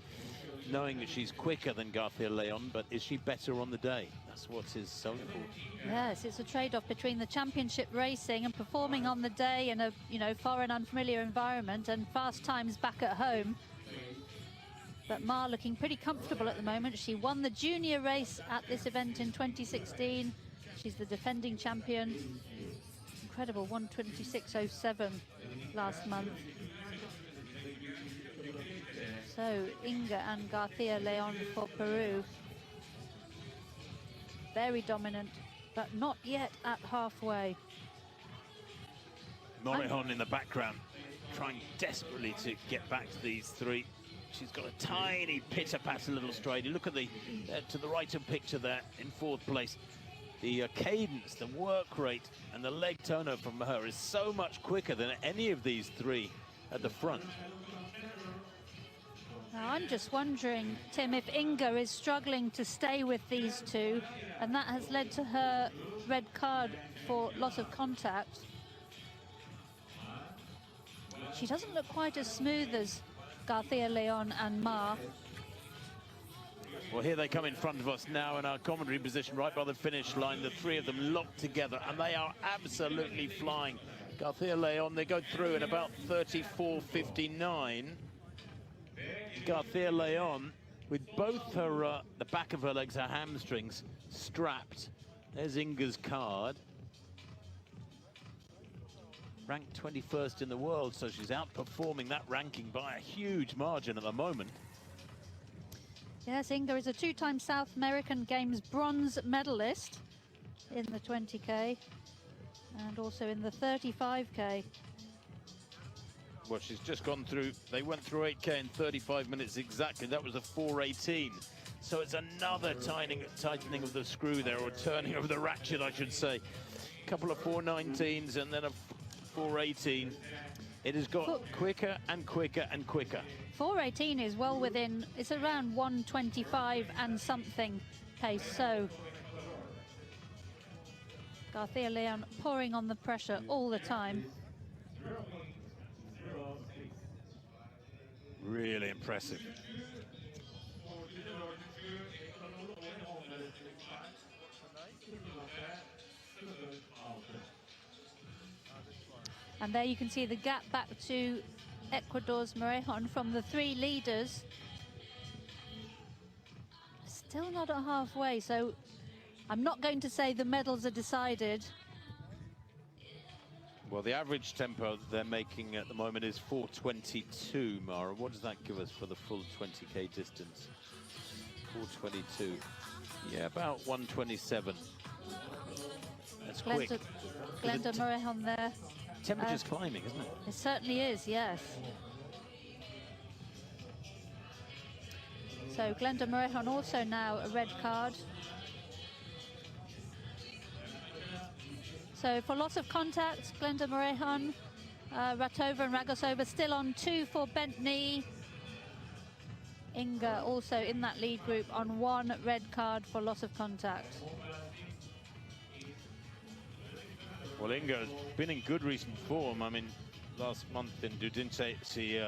knowing that she's quicker than Garcia Leon, but is she better on the day? That's what is so important. Yes, it's a trade-off between the championship racing and performing on the day in a, you know, foreign, unfamiliar environment and fast times back at home. But Ma looking pretty comfortable at the moment. She won the junior race at this event in 2016. She's the defending champion. Incredible, 1:26.07 last month. So Inga and Garcia Leon for Peru. Very dominant, but not yet at halfway. Morejon in the background, trying desperately to get back to these three. She's got a tiny pitter-patter little stride. You look at the to the right of picture there in 4th place. The cadence, the work rate, and the leg turnover from her is so much quicker than any of these three at the front. Now, I'm just wondering, Tim, if Inga is struggling to stay with these two, and that has led to her red card for loss of contact. She doesn't look quite as smooth as Garcia Leon and Ma. Well, here they come in front of us now in our commentary position, right by the finish line. The three of them locked together, and they are absolutely flying. Garcia Leon, they go through in about 34.59. Garcia Leon, with both her, the back of her legs, her hamstrings, strapped. There's Inga's card. Ranked 21st in the world, so she's outperforming that ranking by a huge margin at the moment. Yes, Inga is a two-time South American Games bronze medalist in the 20K and also in the 35K. Well, she's just gone through, they went through 8K in 35 minutes exactly. That was a 4:18. So it's another tightening of the screw there, or turning of the ratchet, I should say. A couple of 4:19s and then a 4:18. It has got quicker and quicker and quicker. 4:18 is well within, it's around 1:25 and something pace. So Garcia Leon pouring on the pressure all the time. Really impressive. And there you can see the gap back to Ecuador's Morejon from the three leaders. Still not at halfway, so I'm not going to say the medals are decided. Well, the average tempo they're making at the moment is 4:22, Mara. What does that give us for the full 20K distance? 4:22. Yeah, about 1:27. That's quick. Glenda Morejon there. Temperature's climbing, isn't it? It certainly is, yes. So Glenda Morejon also now a red card. So for loss of contact, Glenda Morejon, Ratova and Ragosova still on 2 for bent knee. Inga also in that lead group on 1 red card for loss of contact. Well, Inga has been in good recent form. I mean, last month in Dudince, she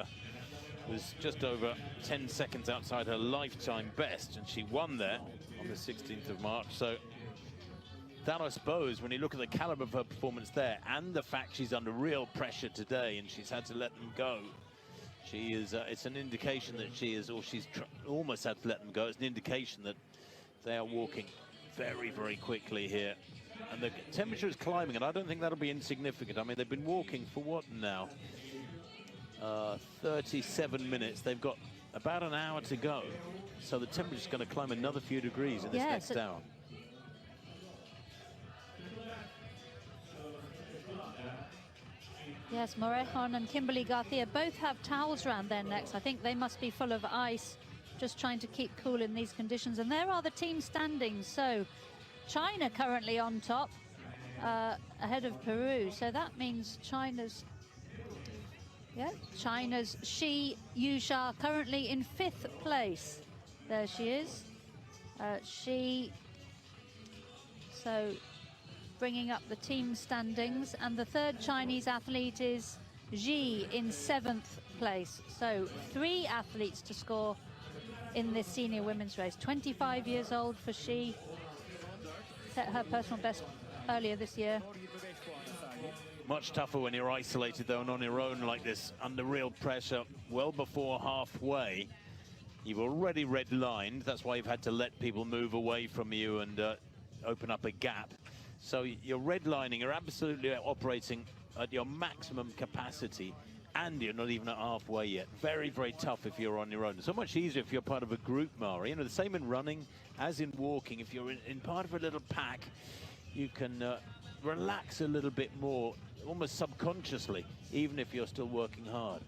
was just over 10 seconds outside her lifetime best, and she won there on the 16th of March. So that, I suppose, when you look at the caliber of her performance there and the fact she's under real pressure today and she's had to let them go, she is, it's an indication that she is, or she's almost had to let them go. It's an indication that they are walking very, very quickly here. And the temperature is climbing, and I don't think that'll be insignificant. I mean, they've been walking for what now? 37 minutes. They've got about an hour to go. So the temperature's going to climb another few degrees in this next hour. Yes, Morejon and Kimberly Garcia both have towels around their necks. I think they must be full of ice, just trying to keep cool in these conditions. And there are the team standings. So China currently on top, ahead of Peru. So that means China's Shi Yusha currently in 5th place. There she is. So bringing up the team standings, and the 3rd Chinese athlete is Ji in 7th place. So 3 athletes to score in this senior women's race. 25 years old for Shi. Set her personal best earlier this year. Much tougher when you're isolated, though, and on your own like this, under real pressure, well before halfway. You've already red-lined. That's why you've had to let people move away from you and open up a gap. So you're redlining, you're absolutely operating at your maximum capacity, and you're not even at halfway yet. Very, very tough if you're on your own. So much easier if you're part of a group, Mara. You know, the same in running as in walking. If you're in part of a little pack, you can relax a little bit more, almost subconsciously, even if you're still working hard.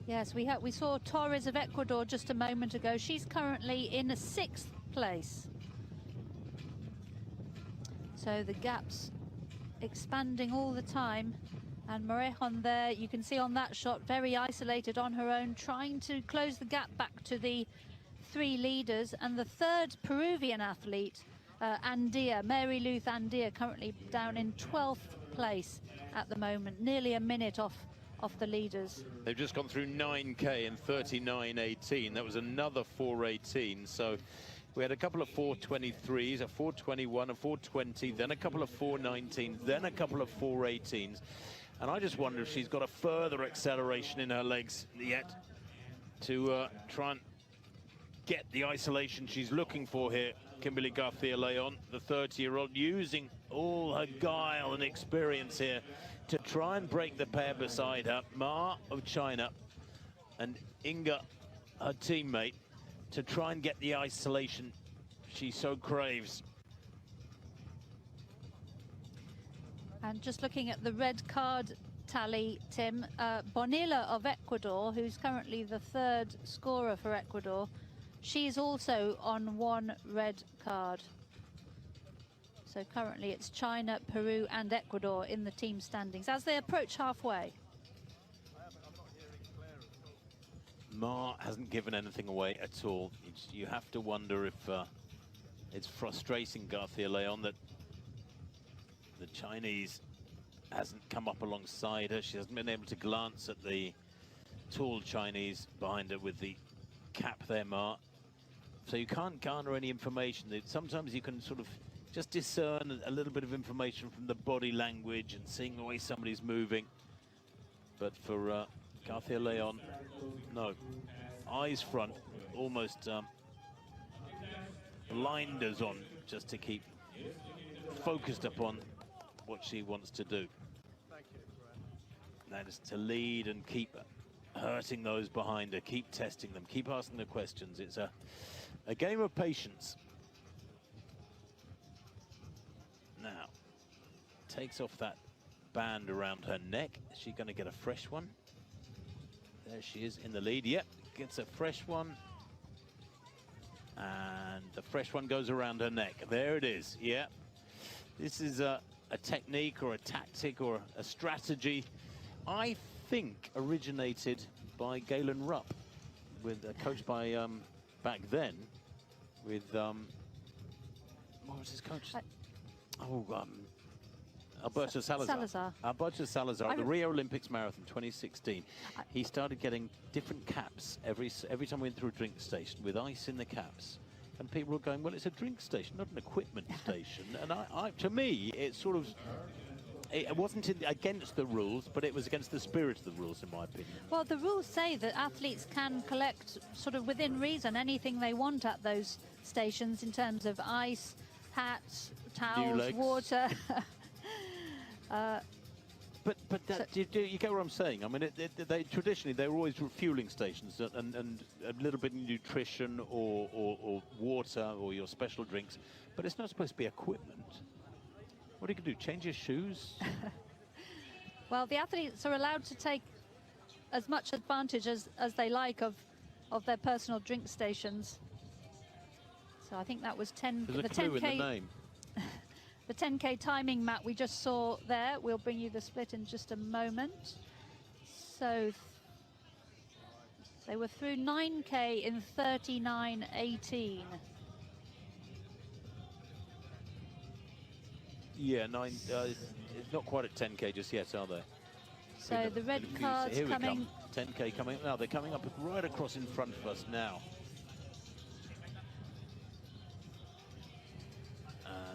Yes, we saw Torres of Ecuador just a moment ago. She's currently in 6th place. So the gap's expanding all the time. And Morejon there, you can see on that shot, very isolated on her own, trying to close the gap back to the 3 leaders. And the 3rd Peruvian athlete, Andia, Mary Luz Andia, currently down in 12th place at the moment, nearly a minute off off the leaders. They've just gone through 9K in 39.18. That was another 4.18. So we had a couple of 4.23s, a 4.21, a 4.20, then a couple of 4.19s, then a couple of 4.18s. And I just wonder if she's got a further acceleration in her legs yet to try and get the isolation she's looking for here. Kimberly Garcia-Leon, the 30-year-old, using all her guile and experience here to try and break the pair beside her, Ma of China and Inga, her teammate, to try and get the isolation she so craves. And just looking at the red card tally, Tim, Bonilla of Ecuador, who's currently the 3rd scorer for Ecuador, she's also on 1 red card. So currently it's China, Peru and Ecuador in the team standings as they approach halfway. Ma hasn't given anything away at all. You have to wonder if it's frustrating Garcia-Leon that the Chinese hasn't come up alongside her. She hasn't been able to glance at the tall Chinese behind her with the cap there, Ma. So you can't garner any information. Sometimes you can sort of just discern a little bit of information from the body language and seeing the way somebody's moving. But for Garcia-Leon, no. Eyes front, almost blinders on, just to keep focused upon what she wants to do. That is to lead and keep hurting those behind her, keep testing them, keep asking the questions. It's a game of patience. Now, takes off that band around her neck. Is she going to get a fresh one? There she is in the lead. Yep, gets a fresh one. And the fresh one goes around her neck. There it is. Yeah. This is a technique or a tactic or a strategy, I think, originated by Galen Rupp, coached by, back then, with, what was his coach? Alberto Salazar. Alberto Salazar at the Rio Olympics Marathon 2016. He started getting different caps every time we went through a drink station with ice in the caps. And people were going, well, it's a drink station, not an equipment station. And to me, it sort of, it wasn't against the rules, but it was against the spirit of the rules, in my opinion. Well, the rules say that athletes can collect, sort of within reason, anything they want at those stations in terms of ice, hats, towels, water. But you get what I'm saying? I mean, they traditionally they were always refueling stations and a little bit of nutrition or water or your special drinks, but it's not supposed to be equipment. What are you going to do? Change your shoes? Well, the athletes are allowed to take as much advantage as they like of their personal drink stations. So I think that was 10. There's a clue in the name. The 10K timing map we just saw there. We'll bring you the split in just a moment. So they were through 9K in 39.18. Yeah, it's not quite at 10K just yet, are they? So the red cards coming. 10K coming. Now they're coming up right across in front of us now.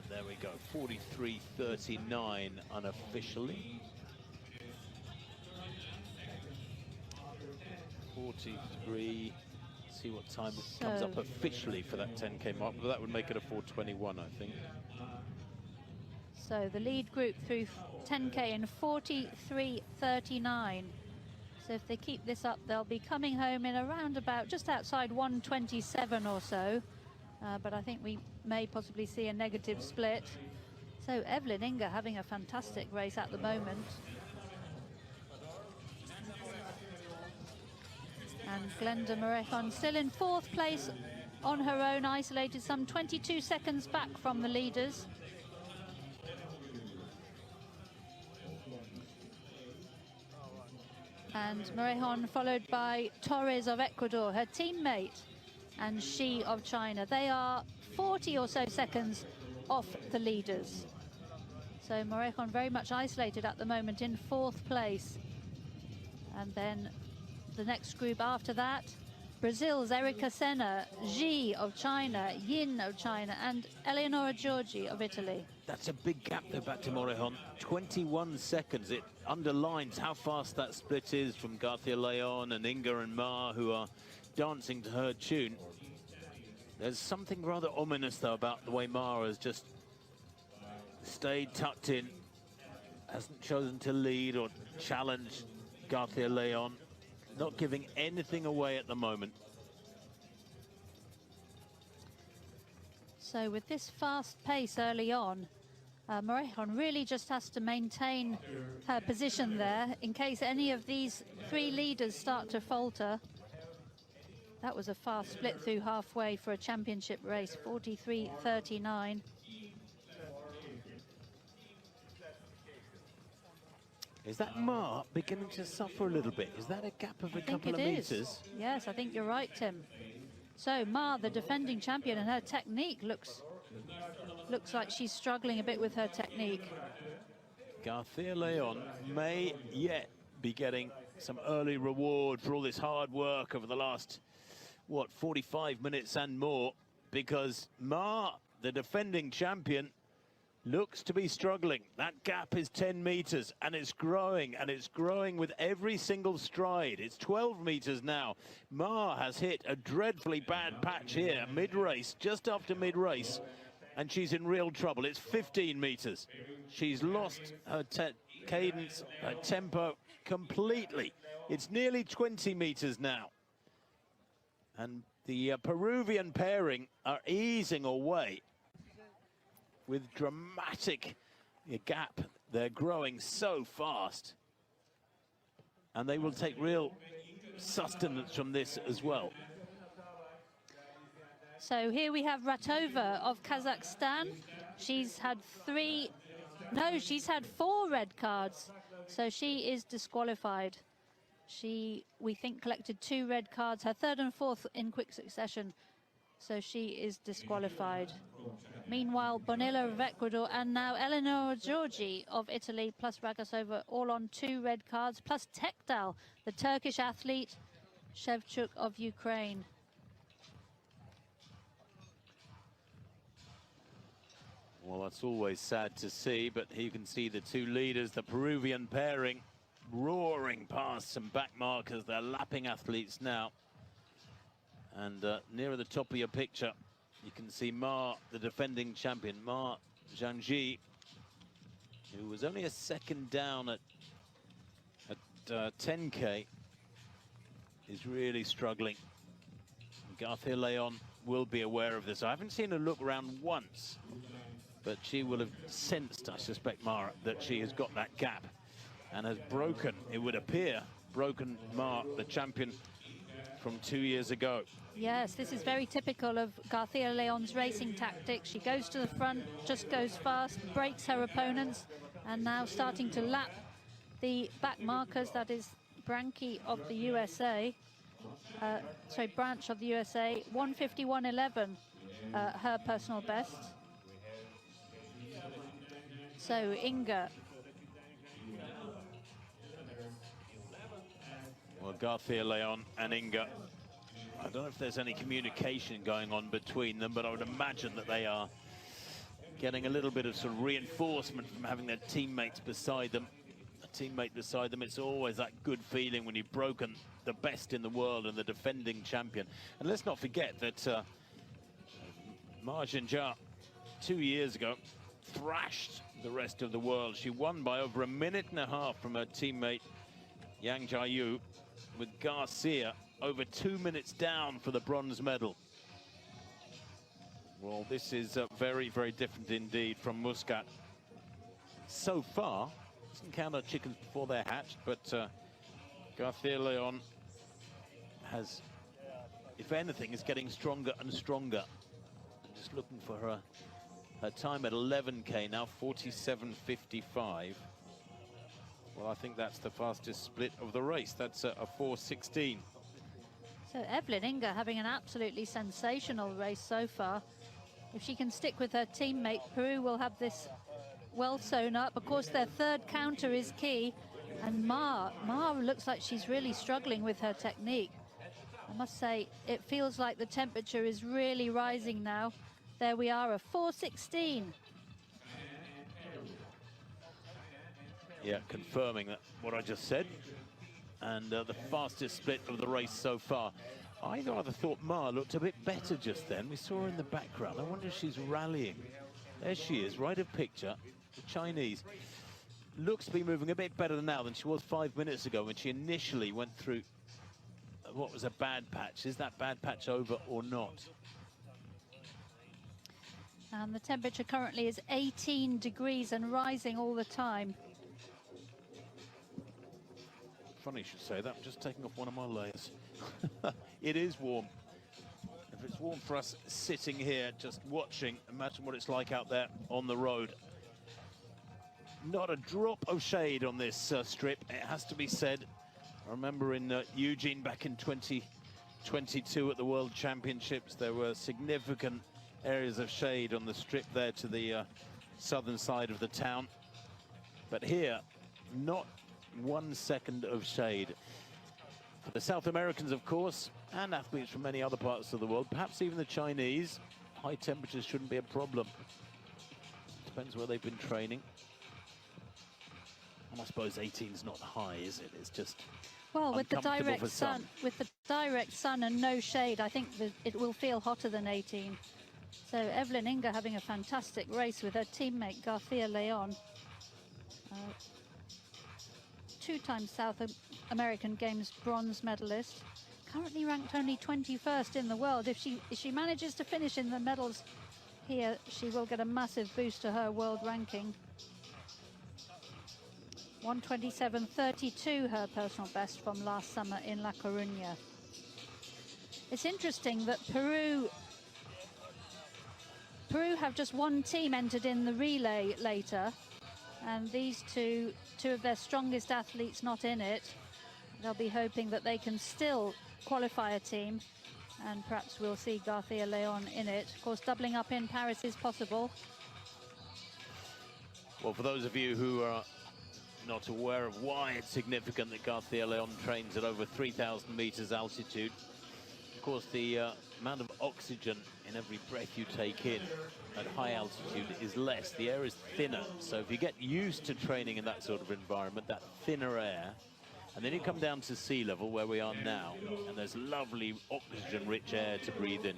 There we go, 43.39 unofficially. 43, see what time it comes up officially for that 10K mark, but that would make it a 4:21, I think. So the lead group through 10K in 43.39. So if they keep this up, they'll be coming home in around about just outside 127 or so. But I think we may possibly see a negative split. So Evelyn Inga having a fantastic race at the moment. And Glenda Morejon still in 4th place on her own, isolated some 22 seconds back from the leaders. And Morejon followed by Torres of Ecuador, her teammate, and she of China. They are 40 or so seconds off the leaders. So Morejon very much isolated at the moment in 4th place. And then the next group after that, Brazil's Erika Senna, Ji of China, Yin of China, and Eleonora Giorgi of Italy. That's a big gap there back to Morejon. 21 seconds. It underlines how fast that split is from Garcia Leon and Inga and Ma, who are dancing to her tune. There's something rather ominous, though, about the way Ma has just stayed tucked in, hasn't chosen to lead or challenge Garcia Leon, not giving anything away at the moment. So with this fast pace early on, Morejon really just has to maintain her position there in case any of these three leaders start to falter. That was a fast split through halfway for a championship race, 43.39. Is that Ma beginning to suffer a little bit? Is that a gap of a couple of meters? Yes, I think you're right, Tim. So Ma, the defending champion, and her technique looks like she's struggling a bit with her technique. Garcia Leon may yet be getting some early reward for all this hard work over the last, what, 45 minutes and more, because Ma, the defending champion, looks to be struggling. That gap is 10 meters, and it's growing with every single stride. It's 12 meters now. Ma has hit a dreadfully bad patch here, mid-race, just after mid-race, and she's in real trouble. It's 15 meters. She's lost her cadence, her tempo completely. It's nearly 20 meters now. And the Peruvian pairing are easing away with dramatic gap. They're growing so fast, and they will take real sustenance from this as well. So here we have Ratova of Kazakhstan. She's had she's had 4 red cards, so she is disqualified. She, we think, collected 2 red cards, her 3rd and 4th in quick succession, so she is disqualified. Meanwhile, Bonilla of Ecuador and now Eleonora Giorgi of Italy plus Ragasova all on 2 red cards, plus Tekdal, the Turkish athlete, Shevchuk of Ukraine. Well, that's always sad to see, but here you can see the 2 leaders, the Peruvian pairing, roaring past some back markers. They're lapping athletes now. And nearer the top of your picture, you can see Ma, the defending champion, Ma Zhangji, who was only a second down at 10K, is really struggling. Garcia Leon will be aware of this. I haven't seen her look around once, but she will have sensed, I suspect, Ma, that she has got that gap and has broken, it would appear, broken Ma, the champion from 2 years ago. Yes, this is very typical of Garcia Leon's racing tactics. She goes to the front, just goes fast, breaks her opponents, and now starting to lap the back markers. That is Branch of the USA. Branch of the USA, 151.11, her personal best. So Inga. Well, Garcia Leon and Inga, I don't know if there's any communication going on between them, but I would imagine that they are getting a little bit of sort of reinforcement from having their teammates beside them. A teammate beside them, it's always that good feeling when you've broken the best in the world and the defending champion. And let's not forget that Ma Zhangji 2 years ago thrashed the rest of the world. She won by over 1.5 minutes from her teammate Yang Jiayu, with Garcia over 2 minutes down for the bronze medal. Well, this is very, very different indeed from Muscat. So far, doesn't count our chickens before they're hatched, but Garcia Leon has, if anything, is getting stronger and stronger. I'm just looking for her time at 11K now, 47.55. Well, I think that's the fastest split of the race. That's a 4:16. So Evelyn Inga having an absolutely sensational race so far. If she can stick with her teammate, Peru will have this well sewn up. Of course, their 3rd counter is key. And Ma looks like she's really struggling with her technique. I must say, it feels like the temperature is really rising now. There we are, a 4:16. Yeah, confirming that what I just said. And the fastest split of the race so far. I rather thought Ma looked a bit better just then. We saw her in the background. I wonder if she's rallying. There she is, right of picture. The Chinese looks to be moving a bit better now than she was 5 minutes ago when she initially went through what was a bad patch. Is that bad patch over or not? And the temperature currently is 18 degrees and rising all the time. Funny you should say that. I'm just taking off one of my layers. It is warm. If it's warm for us sitting here just watching, imagine what it's like out there on the road. Not a drop of shade on this strip, it has to be said. I remember in Eugene back in 2022 at the World Championships, there were significant areas of shade on the strip there to the southern side of the town. But here, not 1 second of shade. For the South Americans, of course, and athletes from many other parts of the world, perhaps even the Chinese, high temperatures shouldn't be a problem. Depends where they've been training. And I suppose 18 is not high, is it? It's just well, with the direct sun, and no shade, I think that it will feel hotter than 18. So Evelyn Inga having a fantastic race with her teammate Garcia Leon, two-time South American Games bronze medalist, currently ranked only 21st in the world. If she manages to finish in the medals here, she will get a massive boost to her world ranking. 1:27.32, her personal best from last summer in La Coruña. It's interesting that Peru have just one team entered in the relay later, and these two of their strongest athletes not in it. They'll be hoping that they can still qualify a team, and perhaps we'll see Garcia Leon in it. Of course, doubling up in Paris is possible. Well, for those of you who are not aware of why it's significant that Garcia Leon trains at over 3,000 meters altitude, of course, the amount of oxygen in every breath you take in at high altitude is less. The air is thinner. So if you get used to training in that sort of environment, that thinner air, and then you come down to sea level where we are now, and there's lovely oxygen-rich air to breathe in,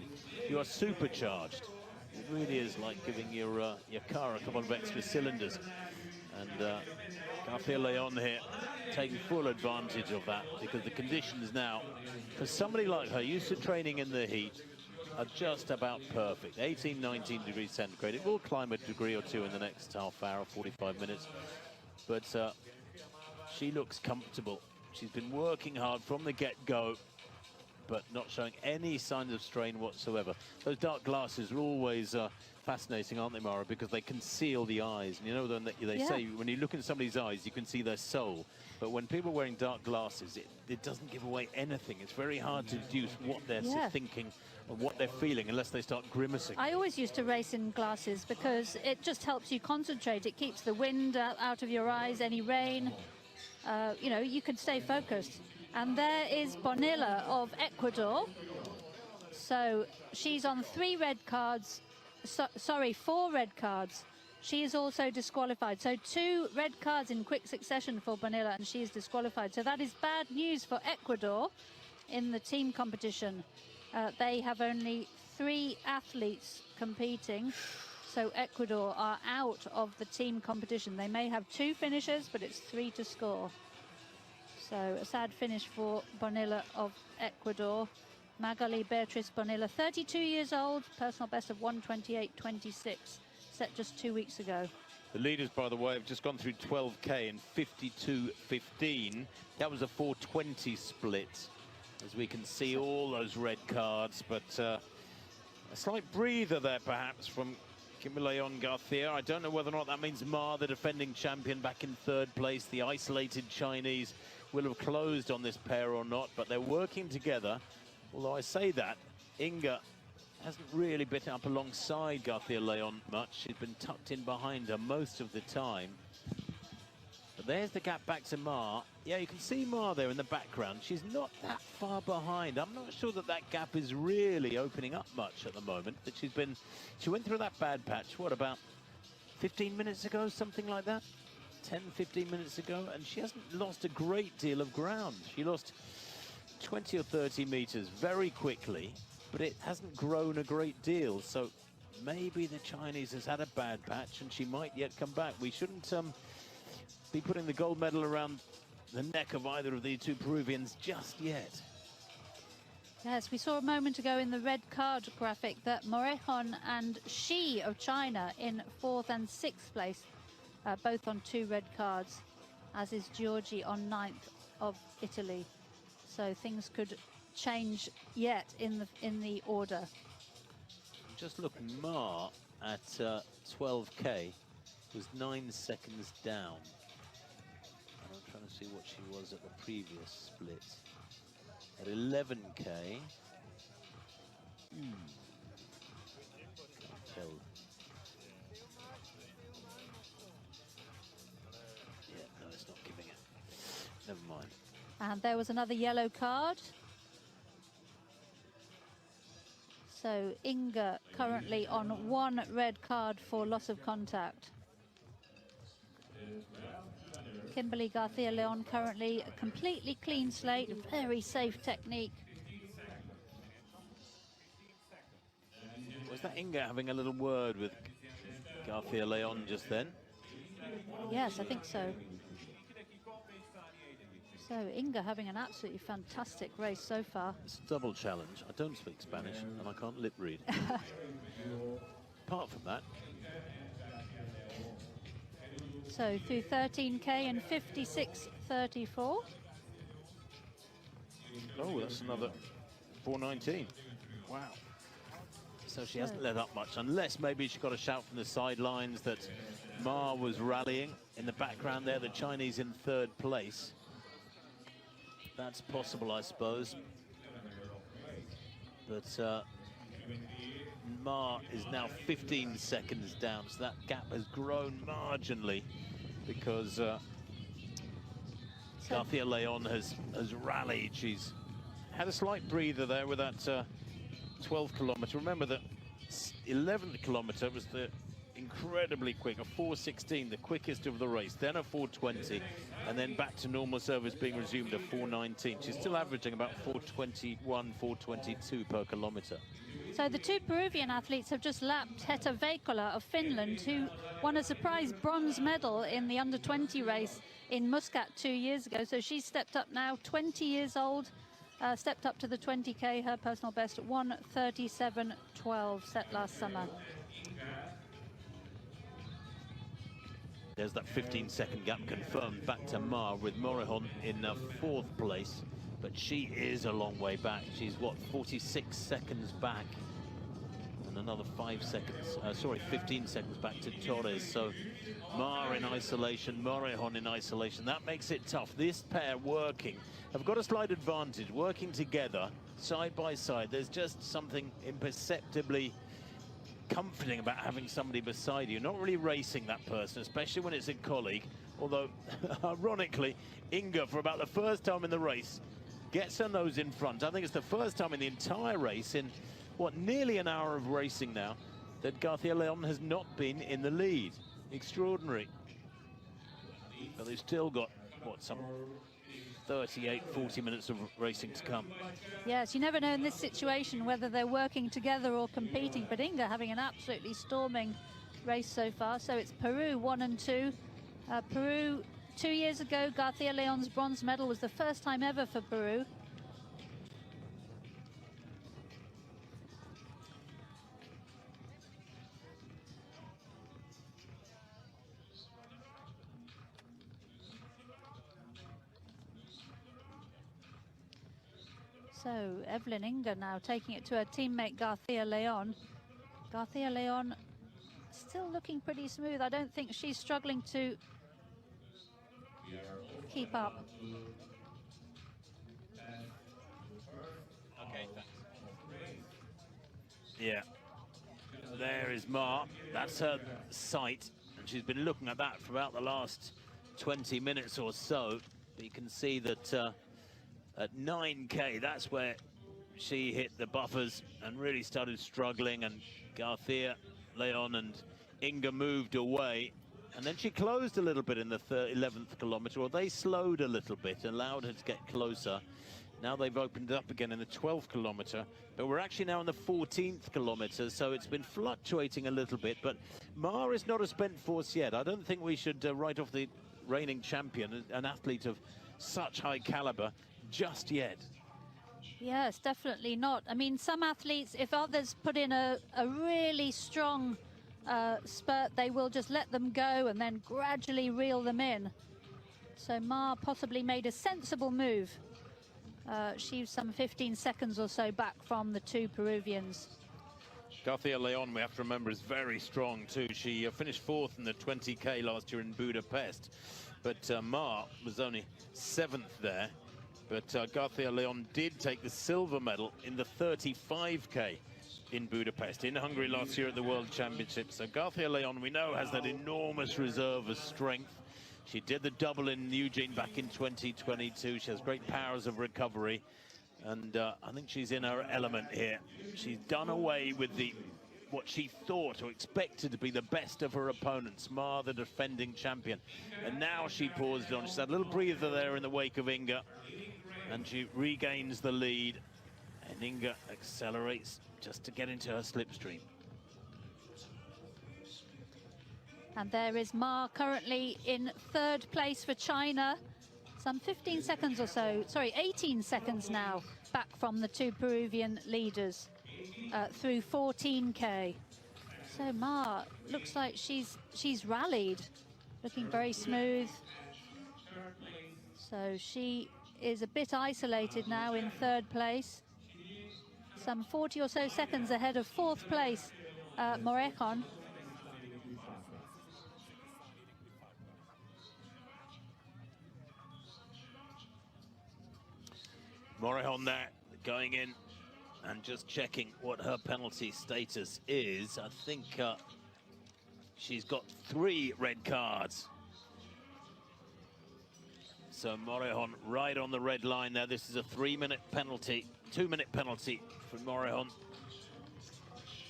you are supercharged. It really is like giving your car a couple of extra cylinders. And Garcia Leon here taking full advantage of that, because the conditions now, for somebody like her, used to training in the heat, are just about perfect. 18, 19 degrees centigrade. It will climb a degree or two in the next half hour, 45 minutes. But she looks comfortable. She's been working hard from the get-go, but not showing any signs of strain whatsoever. Those dark glasses are always fascinating, aren't they, Mara? Because they conceal the eyes. And you know, they say when you look in somebody's eyes, you can see their soul. But when people are wearing dark glasses, it doesn't give away anything. It's very hard to deduce what they're thinking or what they're feeling unless they start grimacing. I always used to race in glasses because it just helps you concentrate. It keeps the wind out of your eyes, any rain. You know, you can stay focused. And there is Bonilla of Ecuador. So she's on 4 red cards. She is also disqualified. So 2 red cards in quick succession for Bonilla, and she is disqualified. So that is bad news for Ecuador in the team competition. They have only 3 athletes competing. So Ecuador are out of the team competition. They may have 2 finishers, but it's 3 to score. So a sad finish for Bonilla of Ecuador. Magali Beatriz Bonilla, 32 years old, personal best of 1:28.26, set just 2 weeks ago. The leaders, by the way, have just gone through 12K in 52.15. That was a 4:20 split, as we can see all those red cards. But a slight breather there, perhaps, from Leon Garcia. I don't know whether or not that means Ma, the defending champion, back in 3rd place. The isolated Chinese will have closed on this pair or not, but they're working together. Although I say that, Inga hasn't really been up alongside Garcia Leon much. She's been tucked in behind her most of the time. But there's the gap back to Ma. Yeah, you can see Ma there in the background. She's not that far behind. I'm not sure that that gap is really opening up much at the moment. But she went through that bad patch, what, about 15 minutes ago, something like that? 10, 15 minutes ago, and she hasn't lost a great deal of ground. She lost 20 or 30 meters very quickly, but it hasn't grown a great deal. So maybe the Chinese has had a bad patch and she might yet come back. We shouldn't be putting the gold medal around the neck of either of the two Peruvians just yet. Yes, we saw a moment ago in the red card graphic that Morejon and Shi of China in 4th and 6th place, both on 2 red cards, as is Giorgi on 9th of Italy. So things could change yet in the order. Just look, Ma at 12K was 9 seconds down. And I'm trying to see what she was at the previous split. At 11K, can't tell. Yeah, no, it's not giving it. Never mind. And there was another yellow card. So Inga currently on 1 red card for loss of contact. Kimberly Garcia Leon currently a completely clean slate, very safe technique. Was that Inga having a little word with Garcia Leon just then? Yes, I think so. So Inga having an absolutely fantastic race so far. It's a double challenge. I don't speak Spanish and I can't lip read. Apart from that. So through 13K and 56.34. Oh, that's another 4:19. Wow. So she hasn't let up much, unless maybe she got a shout from the sidelines that Ma was rallying in the background there, the Chinese in 3rd place. That's possible, I suppose. But Ma is now 15 seconds down, so that gap has grown marginally because Garcia Leon has rallied. She's had a slight breather there with that 12th kilometer. Remember that 11th kilometer was the incredibly quick, a 4:16, the quickest of the race, then a 4:20, and then back to normal service being resumed at 4:19. She's still averaging about 4:21, 4:22 per kilometer. So the 2 Peruvian athletes have just lapped Hetta Veikola of Finland, who won a surprise bronze medal in the under-20 race in Muscat 2 years ago. So she's stepped up now, 20 years old, stepped up to the 20K, her personal best at 1:37.12 set last summer. There's that 15-second gap confirmed back to Ma, with Morejon in 4th place. But she is a long way back. She's, what, 46 seconds back. And another 5 seconds, 15 seconds back to Torres. So Ma in isolation, Morejon in isolation. That makes it tough. This pair working have got a slight advantage, working together, side by side. There's just something imperceptibly comforting about having somebody beside you, not really racing that person, especially when it's a colleague. Although, ironically, Inga, for about the first time in the race, gets her nose in front. I think it's the first time in the entire race, in what, nearly an hour of racing now, that Garcia Leon has not been in the lead. Extraordinary. But they've still got, what, some 38, 40 minutes of racing to come. Yes, you never know in this situation whether they're working together or competing, but Inga having an absolutely storming race so far. So it's Peru 1 and 2. Peru 2 years ago, Garcia Leon's bronze medal was the first time ever for Peru. So Evelyn Inga now taking it to her teammate Garcia Leon. Garcia Leon still looking pretty smooth. I don't think she's struggling to keep up. Okay, thanks. Yeah, there is Ma. That's her sight, and she's been looking at that for about the last 20 minutes or so. You can see that at 9K, that's where she hit the buffers and really started struggling, and Garcia, Leon and Inga moved away. And then she closed a little bit in the 11th kilometer, or they slowed a little bit, allowed her to get closer. Now they've opened it up again in the 12th kilometer, but we're actually now in the 14th kilometer, so it's been fluctuating a little bit. But Ma is not a spent force yet. I don't think we should write off the reigning champion, an athlete of such high caliber, just yet. Yes, definitely not. I mean, some athletes, if others put in a really strong spurt, they will just let them go and then gradually reel them in. So Ma possibly made a sensible move. She's some 15 seconds or so back from the two Peruvians. Garcia Leon, we have to remember, is very strong too. She finished 4th in the 20K last year in Budapest, but Ma was only 7th there. But Garcia Leon did take the silver medal in the 35K in Budapest, in Hungary last year at the World Championships. So Garcia Leon, we know, has that enormous reserve of strength. She did the double in Eugene back in 2022. She has great powers of recovery, and I think she's in her element here. She's done away with what she thought or expected to be the best of her opponents, Ma, the defending champion. And now she paused on. She's had a little breather there in the wake of Inga, and she regains the lead. And Inga accelerates just to get into her slipstream. And there is Ma currently in 3rd place for China. Some 15 seconds or so, sorry, 18 seconds now back from the two Peruvian leaders through 14K. So Ma looks like she's rallied, looking very smooth. So she is a bit isolated now in 3rd place. Some 40 or so seconds ahead of 4th place, Morejon. Morejon there, going in and just checking what her penalty status is. I think she's got 3 red cards. So Morejon right on the red line there. This is a 3-minute penalty, 2-minute penalty for Morejon.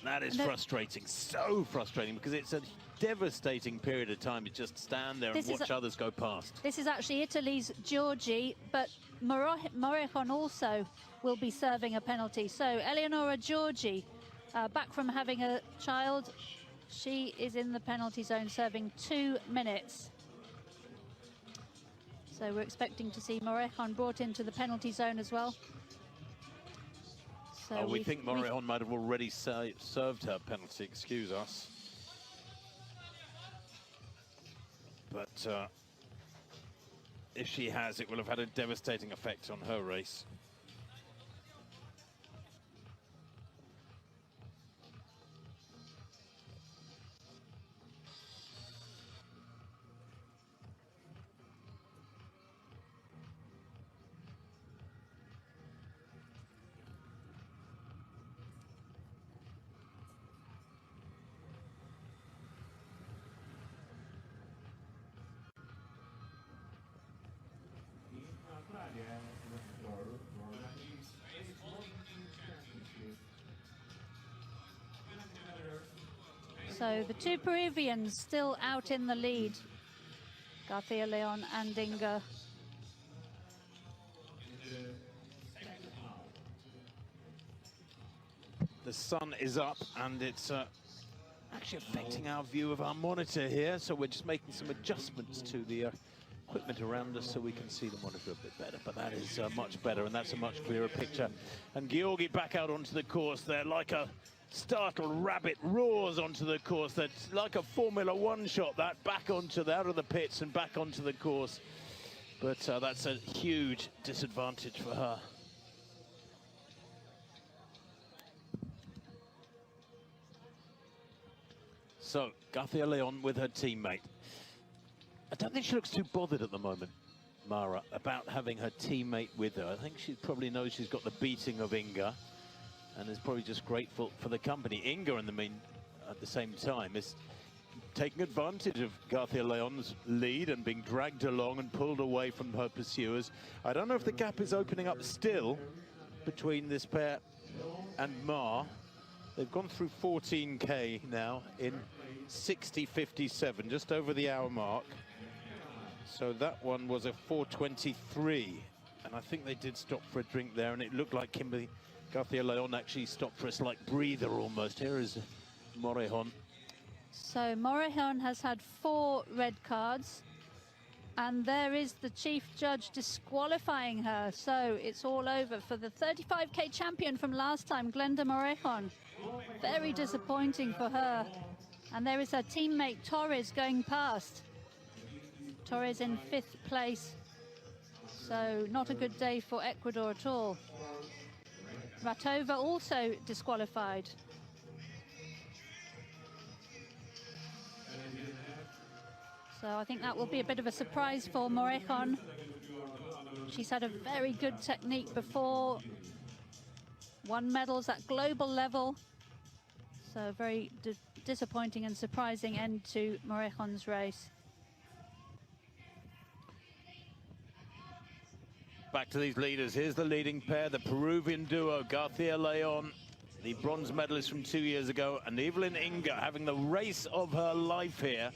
That is frustrating, so frustrating, because it's a devastating period of time to just stand there and watch others go past. This is actually Italy's Giorgi, but Morejon also will be serving a penalty. So Eleonora Giorgi, back from having a child, she is in the penalty zone serving 2 minutes. So we're expecting to see Morejon brought into the penalty zone as well. So we think Morejon might have already served her penalty, excuse us. But if she has, it will have had a devastating effect on her race. So the two Peruvians still out in the lead, Garcia Leon and Inga. The sun is up and it's actually affecting our view of our monitor here, so we're just making some adjustments to the equipment around us so we can see the monitor a bit better, but that is much better, and that's a much clearer picture. And Georgi back out onto the course there like a startled rabbit, roars onto the course. That's like a Formula One shot, that back onto out of the pits and back onto the course. But that's a huge disadvantage for her. So Garcia Leon with her teammate. I don't think she looks too bothered at the moment, Mara, about having her teammate with her. I think she probably knows she's got the beating of Inga, and is probably just grateful for the company. Inga, at the same time, is taking advantage of García León's lead and being dragged along and pulled away from her pursuers. I don't know if the gap is opening up still between this pair and Mar. They've gone through 14K now in 60:57, just over the hour mark. So that one was a 4:23, and I think they did stop for a drink there, and it looked like Kimberly García León actually stopped for a slight breather almost. Here is Morejon. So Morejon has had 4 red cards, and there is the chief judge disqualifying her. So it's all over for the 35K champion from last time, Glenda Morejon. Very disappointing for her. And there is her teammate Torres going past. Torres in 5th place. So not a good day for Ecuador at all. Ratova also disqualified. So I think that will be a bit of a surprise for Morejon. She's had a very good technique before. Won medals at global level. So very disappointing and surprising end to Morejon's race. Back to these leaders. Here's the leading pair, the Peruvian duo, García León, the bronze medalist from 2 years ago, and Evelyn Inga having the race of her life here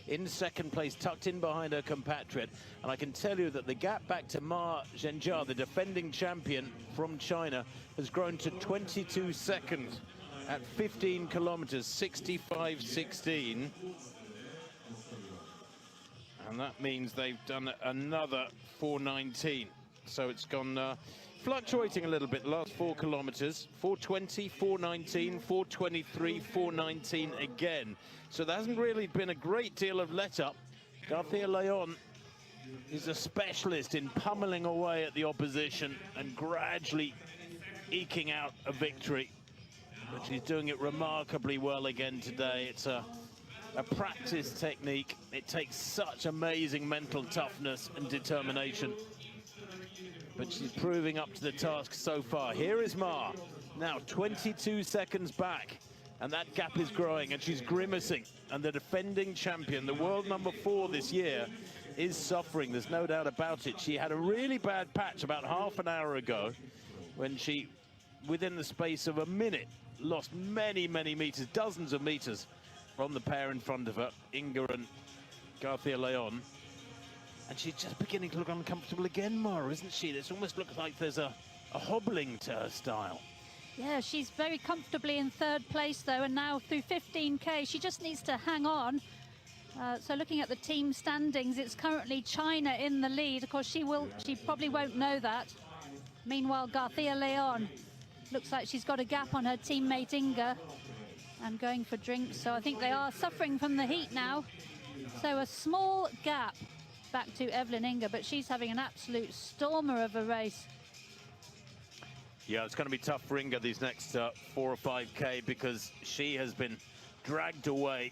in 2nd place, tucked in behind her compatriot. And I can tell you that the gap back to Ma Zhenjia, the defending champion from China, has grown to 22 seconds at 15 kilometers, 65:16. And that means they've done another 4:19. So it's gone fluctuating a little bit the last 4 kilometers. 4:20, 4:19, 4:23, 4:19 again. So there hasn't really been a great deal of let-up. García León is a specialist in pummeling away at the opposition and gradually eking out a victory. But she's doing it remarkably well again today. It's a practice technique. It takes such amazing mental toughness and determination. But she's proving up to the task so far. Here is Ma, now 22 seconds back, and that gap is growing, and she's grimacing. And the defending champion, the world number 4 this year, is suffering. There's no doubt about it. She had a really bad patch about half an hour ago when she, within the space of a minute, lost many, many meters, dozens of meters from the pair in front of her, Inga and García León. And she's just beginning to look uncomfortable again, Mara, isn't she? It almost looks like there's a hobbling to her style. Yeah, she's very comfortably in 3rd place, though, and now through 15K, she just needs to hang on. So looking at the team standings, it's currently China in the lead. Of course, she probably won't know that. Meanwhile, García León looks like she's got a gap on her teammate Inga and going for drinks. So I think they are suffering from the heat now. So a small gap back to Evelyn Inga, but she's having an absolute stormer of a race. Yeah, it's going to be tough for Inga these next 4 or 5K, because she has been dragged away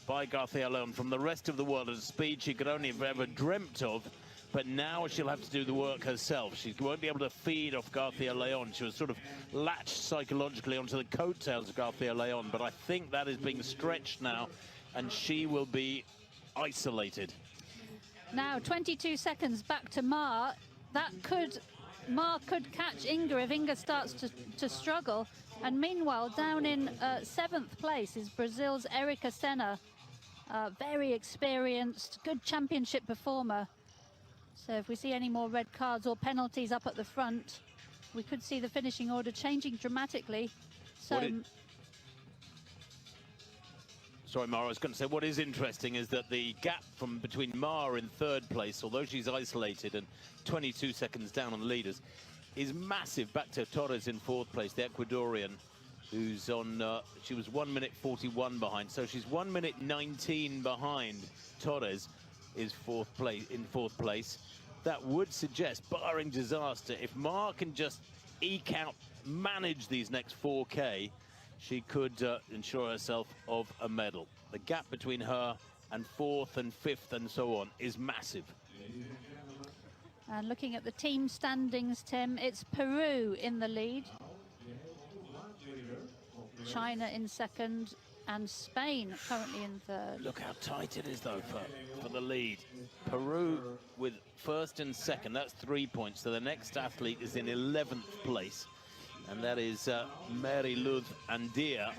by García León from the rest of the world at a speed she could only have ever dreamt of. But now she'll have to do the work herself. She won't be able to feed off García León. She was sort of latched psychologically onto the coattails of García León, but I think that is being stretched now, and she will be isolated. Now 22 seconds back to Ma. Ma could catch Inga if Inga starts to struggle. And meanwhile, down in 7th place is Brazil's Erika Senna. Very experienced, good championship performer. So if we see any more red cards or penalties up at the front, we could see the finishing order changing dramatically. So sorry, Mara, I was going to say, what is interesting is that the gap from between Mara in 3rd place, although she's isolated and 22 seconds down on the leaders, is massive. Back to Torres in 4th place, the Ecuadorian, who's on, she was 1 minute 41 behind. So she's 1 minute 19 behind Torres, is in 4th place. That would suggest, barring disaster, if Mara can just eke out, manage these next 4K, she could ensure herself of a medal. The gap between her and 4th and 5th and so on is massive. And looking at the team standings, Tim, it's Peru in the lead. China in 2nd, and Spain currently in third. Look how tight it is, though, for the lead. Peru with first and second, that's 3 points. So the next athlete is in 11th place, and that is Mary Luz Andia,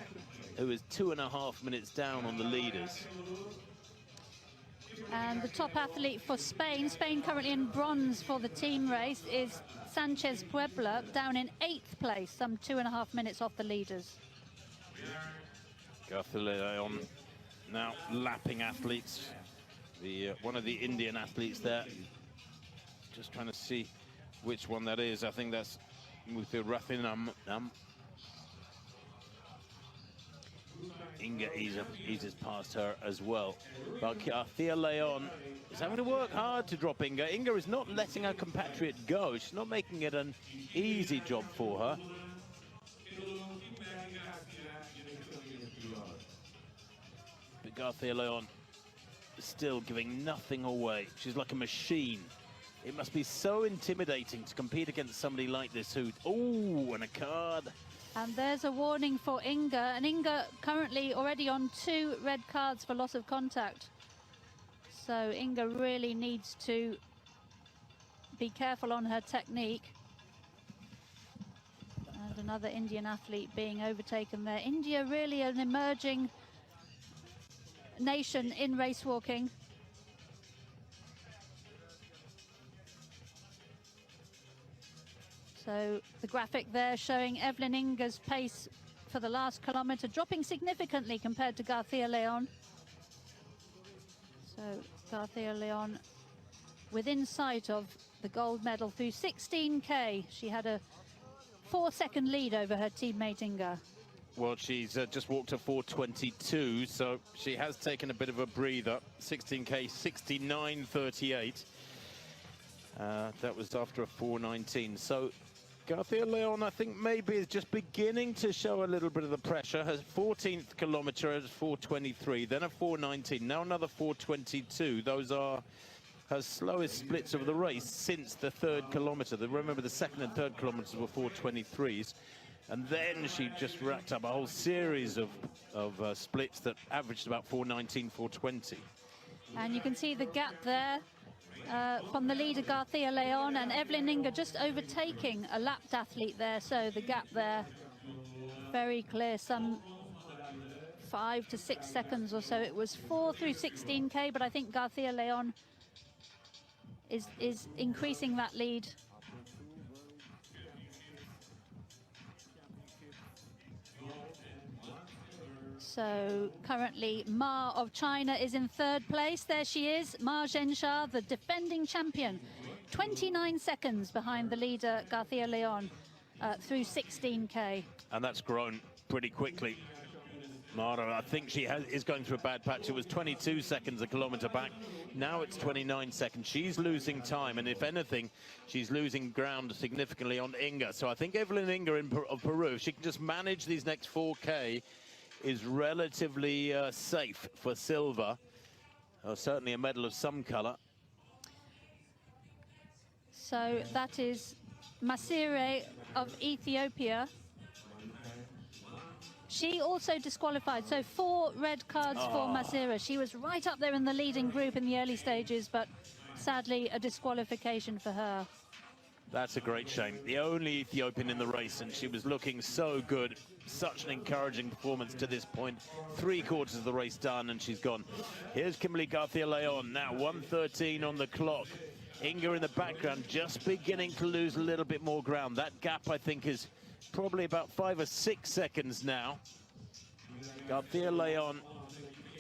who is 2.5 minutes down on the leaders. And the top athlete for Spain, currently in bronze for the team race, is Sanchez Puebla, down in 8th place, some 2.5 minutes off the leaders. Leon now lapping athletes. One of the Indian athletes there. Just trying to see which one that is. I think that's Muthirathinam. Inga eases past her as well. But Garcia Leon is having to work hard to drop Inga. Inga is not letting her compatriot go. She's not making it an easy job for her. But Garcia Leon is still giving nothing away. She's like a machine. It must be so intimidating to compete against somebody like this who... Oh, and a card. And there's a warning for Inga. And Inga currently already on 2 red cards for loss of contact. So Inga really needs to be careful on her technique. And another Indian athlete being overtaken there. India really an emerging nation in race walking. So the graphic there showing Evelyn Inga's pace for the last kilometre, dropping significantly compared to Garcia Leon. So Garcia Leon within sight of the gold medal through 16K. She had a 4-second lead over her teammate Inga. Well, she's just walked a 4:22, so she has taken a bit of a breather. 16K, 69:38. That was after a 4:19. So Garcia Leon, I think, maybe is just beginning to show a little bit of the pressure. Her 14th kilometre is 4:23, then a 4:19, now another 4:22. Those are her slowest splits of the race since the 3rd kilometre. Remember, the 2nd and 3rd kilometres were 4:23s. And then she just racked up a whole series of splits that averaged about 4:19, 4:20. And you can see the gap there from the leader Garcia Leon, and Evelyn Inga just overtaking a lapped athlete there. So the gap there very clear, some 5 to 6 seconds or so. It was 4 through 16K, but I think Garcia Leon is increasing that lead. So currently Ma of China is in 3rd place. There she is, Ma Zhensha, the defending champion. 29 seconds behind the leader Garcia Leon through 16K. And that's grown pretty quickly. Mara, I think she is going through a bad patch. It was 22 seconds a kilometre back. Now it's 29 seconds. She's losing time, and if anything, she's losing ground significantly on Inga. So I think Evelyn Inga of Peru, if she can just manage these next 4K, is relatively safe for silver, or certainly a medal of some colour. So that is Masire of Ethiopia. She also disqualified, so 4 red cards for Masire. She was right up there in the leading group in the early stages, but sadly a disqualification for her. That's a great shame. The only Ethiopian in the race, and she was looking so good. Such an encouraging performance to this point. 3/4 of the race done, and she's gone. Here's Kimberly Garcia Leon, now 1:13 on the clock. Inga in the background, just beginning to lose a little bit more ground. That gap, I think, is probably about 5 or 6 seconds now. Garcia Leon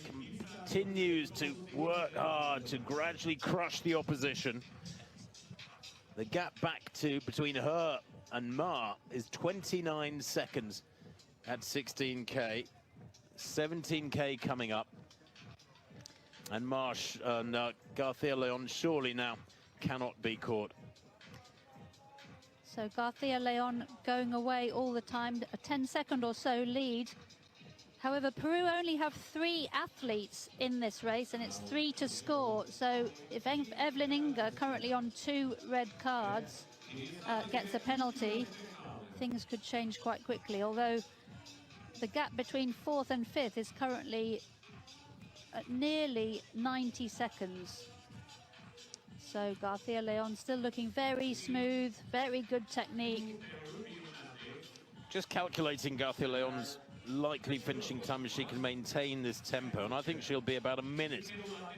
continues to work hard to gradually crush the opposition. The gap back to between her and Ma is 29 seconds at 16K. 17K coming up. And Garcia Leon surely now cannot be caught. So Garcia Leon going away all the time, a 10-second or so lead. However, Peru only have 3 athletes in this race, and it's 3 to score. So if Evelyn Inga, currently on 2 red cards, gets a penalty, things could change quite quickly. Although The gap between 4th and 5th is currently at nearly 90 seconds. So Garcia Leon still looking very smooth, very good technique. Just calculating Garcia Leon's likely finishing time if she can maintain this tempo, and I think she'll be about a minute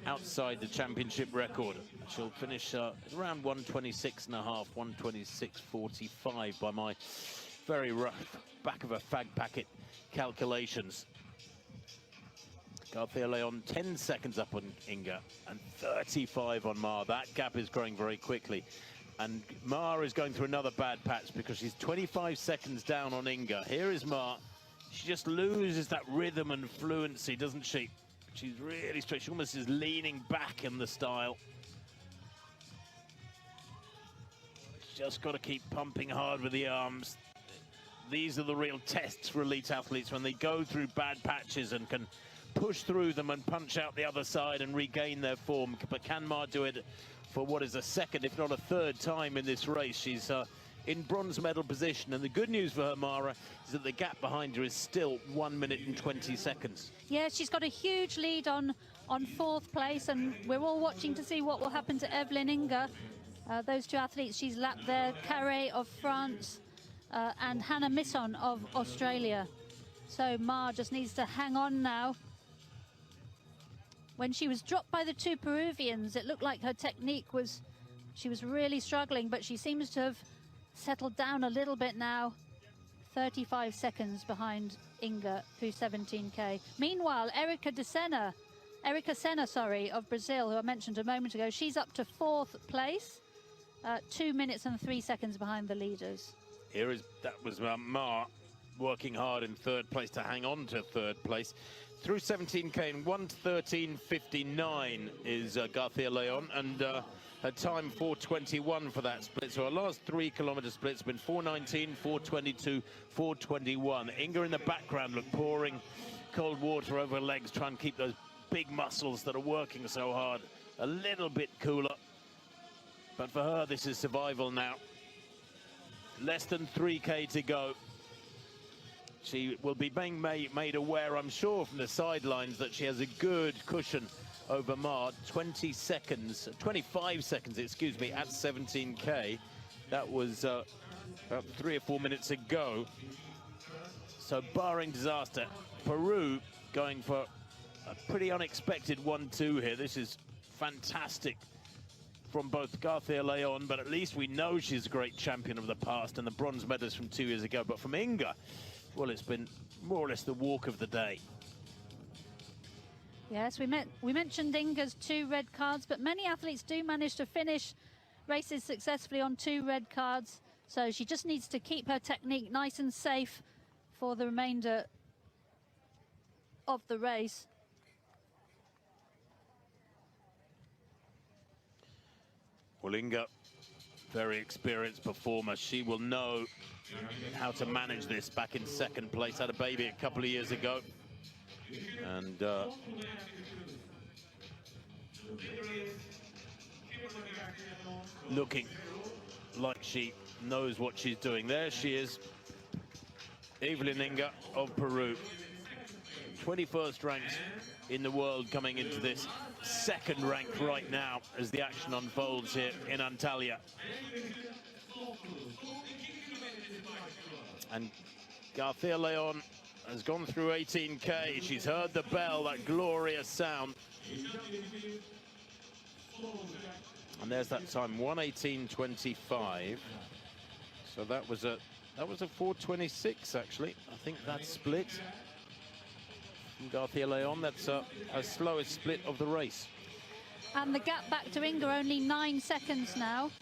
outside the championship record. She'll finish around 1:26.5, 1:26.45 by my very rough back of a fag packet calculations. Garcia Leon 10 seconds up on Inga and 35 on Ma. That gap is growing very quickly. And Ma is going through another bad patch because she's 25 seconds down on Inga. Here is Ma. She just loses that rhythm and fluency, doesn't she? She's really straight. She almost is leaning back in the style. Just got to keep pumping hard with the arms. These are the real tests for elite athletes, when they go through bad patches and can push through them and punch out the other side and regain their form. But can Ma do it for what is a second, if not a third time in this race? She's in bronze medal position, and the good news for her, Mara, is that the gap behind her is still 1 minute and 20 seconds. Yeah, she's got a huge lead on 4th place, and we're all watching to see what will happen to Evelyn Inga. Those two athletes she's lapped there, Carré of France and Hannah Misson of Australia. So Ma just needs to hang on now. When she was dropped by the two Peruvians, it looked like her technique was, she was really struggling, but she seems to have settled down a little bit now. 35 seconds behind Inga through 17K. Meanwhile, Erika Senna, of Brazil, who I mentioned a moment ago, she's up to 4th place, 2 minutes and 3 seconds behind the leaders. That was Ma working hard in 3rd place to hang on to 3rd place. Through 17K in 1:13.59 is Garcia Leon, and her time 4:21 for that split. So her last 3 kilometer splits have been 4:19, 4:22, 4:21. Inga in the background look pouring cold water over her legs, trying to keep those big muscles that are working so hard a little bit cooler. But for her, this is survival now. Less than 3K to go. She will be being made aware, I'm sure, from the sidelines, that she has a good cushion over Ma. 25 seconds, excuse me, at 17K. That was about 3 or 4 minutes ago. So barring disaster, Peru going for a pretty unexpected 1-2 here. This is fantastic from both Garcia Leon, but at least we know she's a great champion of the past and the bronze medalist from 2 years ago. But from Inga, well, it's been more or less the walk of the day. Yes, we mentioned Inga's 2 red cards, but many athletes do manage to finish races successfully on 2 red cards. So she just needs to keep her technique nice and safe for the remainder of the race. Well, Inga, very experienced performer. She will know how to manage this. Back in 2nd place, had a baby a couple of years ago. And looking like she knows what she's doing. There she is, Evelyn Inga of Peru. 21st ranked in the world coming into this 2nd rank right now as the action unfolds here in Antalya. And Garcia Leon has gone through 18K. She's heard the bell, that glorious sound. And there's that time, 1:18.25. So that was a 4:26 actually. I think that split from Garcia Leon. That's her slowest split of the race. And the gap back to Inga only 9 seconds now.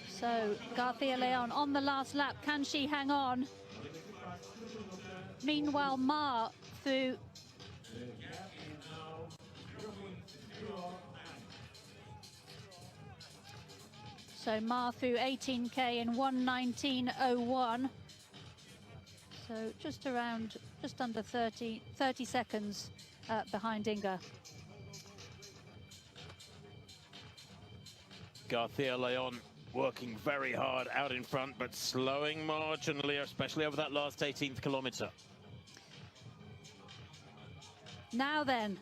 So Garcia Leon on the last lap, can she hang on? Meanwhile, Ma through So Ma through 18K in 1:19.01. So just under 30 seconds behind Inga. Garcia Leon working very hard out in front, but slowing marginally, especially over that last 18th kilometer. Now then,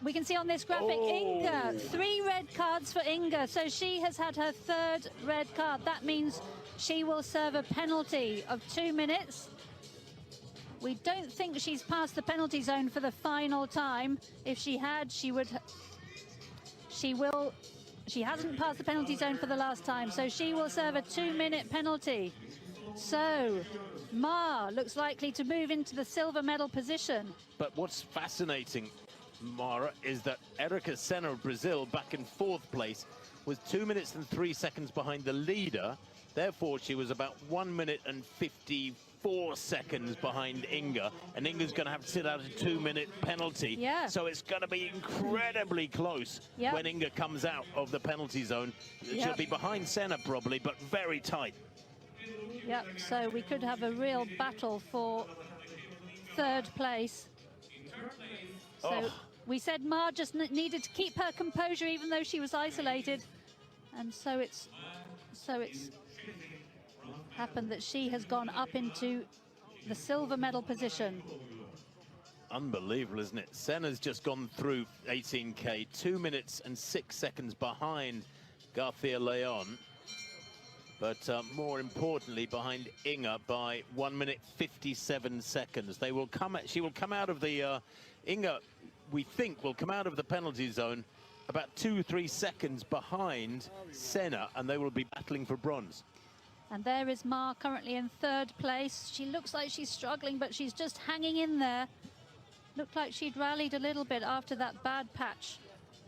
we can see on this graphic, Inga, 3 red cards for Inga. So she has had her 3rd red card. That means she will serve a penalty of 2 minutes. We don't think she's passed the penalty zone for the final time. If she had, she hasn't passed the penalty zone for the last time, so she will serve a 2-minute penalty. So Ma looks likely to move into the silver medal position. But what's fascinating, Mara, is that Erika Senna of Brazil, back in 4th place, was 2 minutes and 3 seconds behind the leader. Therefore, she was about 1 minute and 54 seconds behind Inga, and Inga's going to have to sit out a 2-minute penalty. Yeah. So it's going to be incredibly close when Inga comes out of the penalty zone. She'll be behind Senna probably, but very tight. Yep, so we could have a real battle for 3rd place. So we said Ma just needed to keep her composure even though she was isolated. And so it's happened that she has gone up into the silver medal position. Unbelievable, isn't it? Senna's just gone through 18K, 2 minutes and 6 seconds behind Garcia Leon. But more importantly, behind Inga by 1 minute 57 seconds. She will come out of the, Inga, we think, will come out of the penalty zone about 2-3 seconds behind Senna, and they will be battling for bronze. And there is Ma currently in 3rd place. She looks like she's struggling, but she's just hanging in there. Looked like she'd rallied a little bit after that bad patch.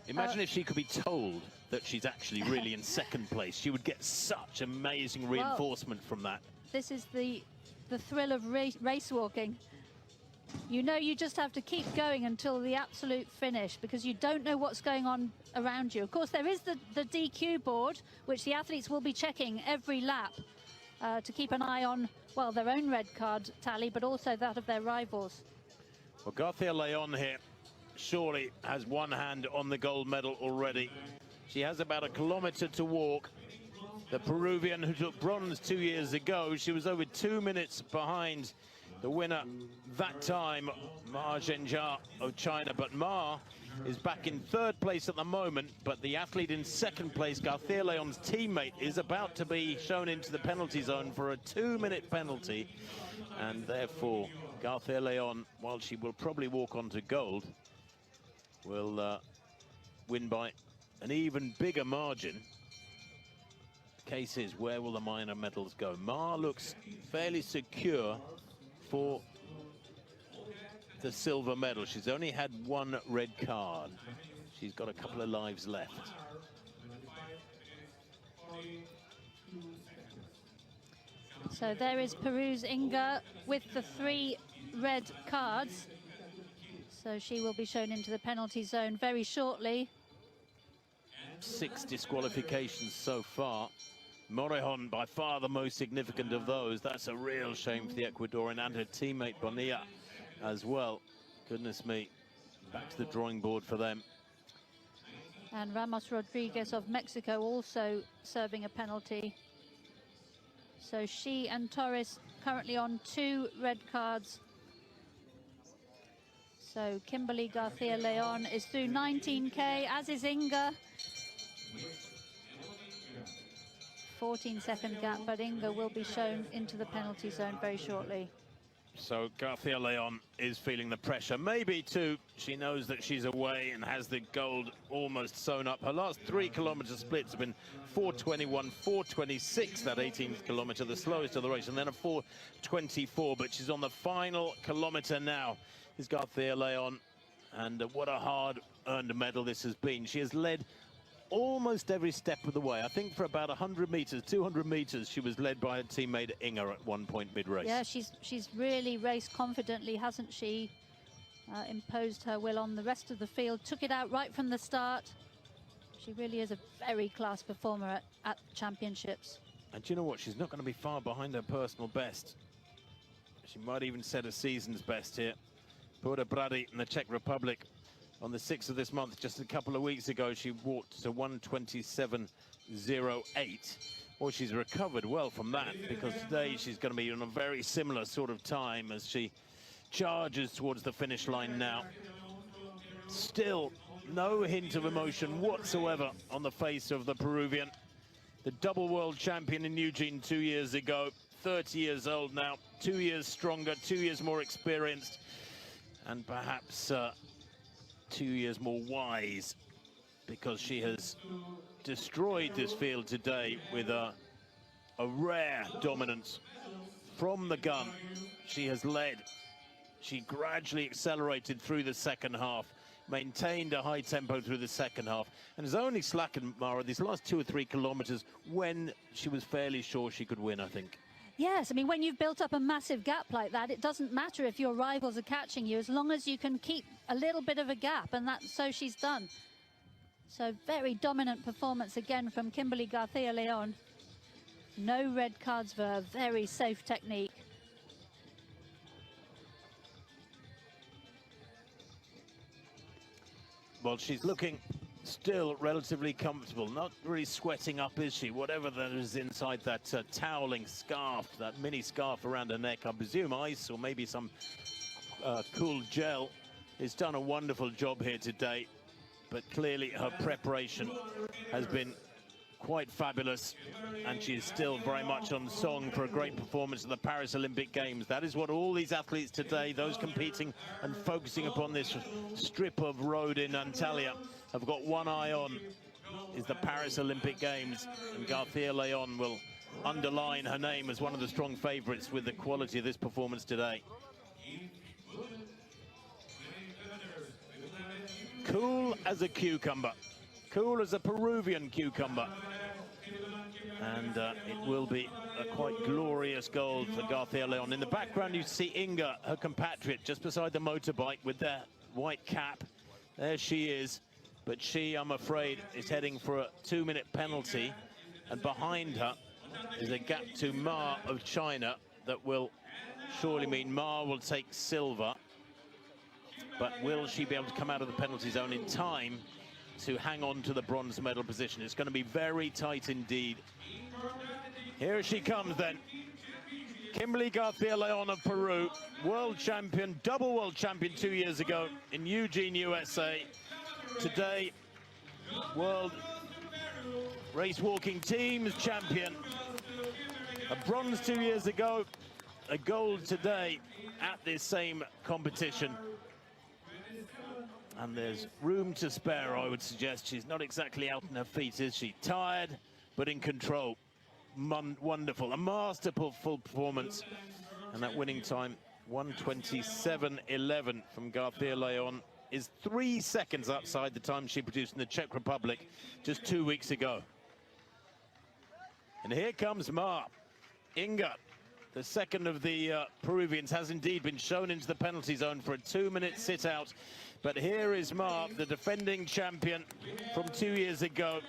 Imagine if she could be told that she's actually really in 2nd place. She would get such amazing reinforcement from that. This is the thrill of race walking. You know, you just have to keep going until the absolute finish because you don't know what's going on around you. Of course, there is the DQ board, which the athletes will be checking every lap to keep an eye on, well, their own red card tally, but also that of their rivals. Well, Garcia Leon here surely has one hand on the gold medal already. She has about 1 kilometer to walk. The Peruvian who took bronze 2 years ago, she was over 2 minutes behind the winner that time, Ma Zhenjia of China. But Ma is back in 3rd place at the moment, but the athlete in 2nd place, Garcia Leon's teammate, is about to be shown into the penalty zone for a 2-minute penalty. And therefore, Garcia Leon, while she will probably walk on to gold, will win by an even bigger margin. The case is, where will the minor medals go? Ma looks fairly secure for the silver medal. She's only had 1 red card. She's got a couple of lives left. So there is Peru's Inga with the 3 red cards. So she will be shown into the penalty zone very shortly. 6 disqualifications so far. Morejon by far the most significant of those. That's a real shame for the Ecuadorian and her teammate Bonilla as well. Goodness me, back to the drawing board for them. And Ramos Rodriguez of Mexico also serving a penalty. So she and Torres currently on 2 red cards. So Kimberly Garcia Leon is through 19K, as is Inga. 14-second gap, but Inga will be shown into the penalty zone very shortly. So Garcia Leon is feeling the pressure. Maybe too, she knows that she's away and has the gold almost sewn up. Her last 3 kilometer splits have been 4:21, 4:26, that 18th kilometer, the slowest of the race, and then a 4:24. But she's on the final kilometer now, is Garcia Leon. And what a hard-earned medal this has been. She has led almost every step of the way. I think for about 100 meters, 200 meters, she was led by her teammate Inga at one point mid-race. Yeah, she's really raced confidently, hasn't she? Imposed her will on the rest of the field, took it out right from the start. She really is a very class performer at championships. And do you know what? She's not going to be far behind her personal best. She might even set a season's best here. Bora Brady in the Czech Republic. On the 6th of this month, just a couple of weeks ago, she walked to 1:27.08. Well, she's recovered well from that, because today she's going to be on a very similar sort of time as she charges towards the finish line now. Still no hint of emotion whatsoever on the face of the Peruvian. The double world champion in Eugene 2 years ago, 30 years old now, 2 years stronger, 2 years more experienced, and perhaps 2 years more wise, because she has destroyed this field today with a rare dominance from the gun. She has led. She gradually accelerated through the second half, maintained a high tempo through the second half, and has only slackened, Mara, these last 2 or 3 kilometers when she was fairly sure she could win, I think. Yes, I mean, when you've built up a massive gap like that, it doesn't matter if your rivals are catching you, as long as you can keep a little bit of a gap, and so she's done. So very dominant performance again from Kimberly Garcia Leon. No red cards for her, very safe technique. Well, she's looking still relatively comfortable, not really sweating up, is she? Whatever that is inside that toweling scarf, that mini scarf around her neck, I presume ice or maybe some cool gel. Has done a wonderful job here today, but clearly her preparation has been quite fabulous, and she is still very much on song for a great performance at the Paris Olympic Games. That is what all these athletes today, those competing and focusing upon this strip of road in Antalya, have got one eye on, is the Paris Olympic Games, and Garcia Leon will underline her name as one of the strong favorites with the quality of this performance today. Cool as a cucumber, cool as a Peruvian cucumber. And it will be a quite glorious goal for Garcia Leon. In the background, you see Inga, her compatriot, just beside the motorbike with their white cap. There she is. But she, I'm afraid, is heading for a 2-minute penalty. And behind her is a gap to Ma of China that will surely mean Ma will take silver. But will she be able to come out of the penalty zone in time to hang on to the bronze medal position? It's going to be very tight indeed. Here she comes then. Kimberly Garcia Leon of Peru, world champion, double world champion 2 years ago in Eugene, USA. Today, world race walking teams champion. A bronze 2 years ago, a gold today at this same competition. And there's room to spare, I would suggest. She's not exactly out on her feet, is she? Tired, but in control. Wonderful, a masterful performance. And that winning time, 1:27.11 from Garcia Leon, is 3 seconds outside the time she produced in the Czech Republic just 2 weeks ago. And here comes Ma. Inga, the second of the Peruvians, has indeed been shown into the penalty zone for a 2-minute sit-out. But here is Ma, the defending champion from 2 years ago.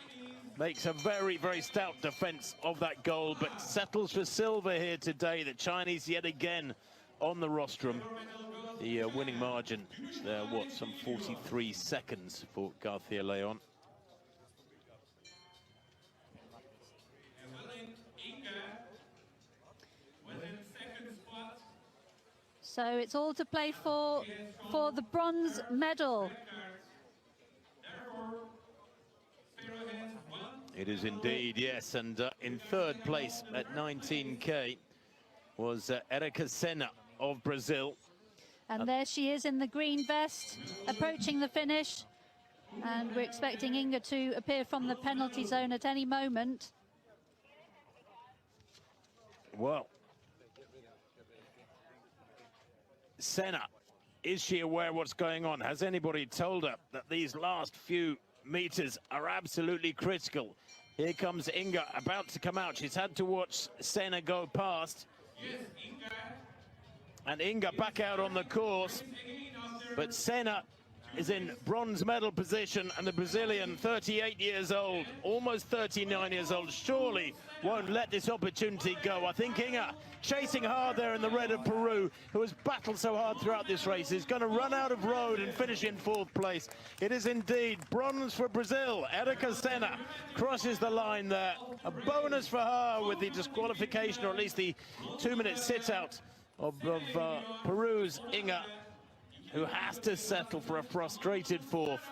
Makes a very, very stout defense of that goal, but settles for silver here today. The Chinese yet again on the rostrum. The winning margin there, what, some 43 seconds for Garcia Leon. So it's all to play for the bronze medal. It is indeed, yes, and in third place at 19K was Erika Senna of Brazil. And there she is in the green vest, approaching the finish. And we're expecting Inga to appear from the penalty zone at any moment. Well, Senna, is she aware of what's going on? Has anybody told her that these last few meters are absolutely critical? Here comes Inga, about to come out. She's had to watch Senna go past. And Inga back out on the course. But Senna is in bronze medal position, and the Brazilian, 38 years old, almost 39 years old, surely won't let this opportunity go. I think Inga, chasing hard there in the red of Peru, who has battled so hard throughout this race, is going to run out of road and finish in fourth place. It is indeed bronze for Brazil. Erika Senna crosses the line there. A bonus for her with the disqualification, or at least the 2-minute sit-out of Peru's Inga, who has to settle for a frustrated fourth.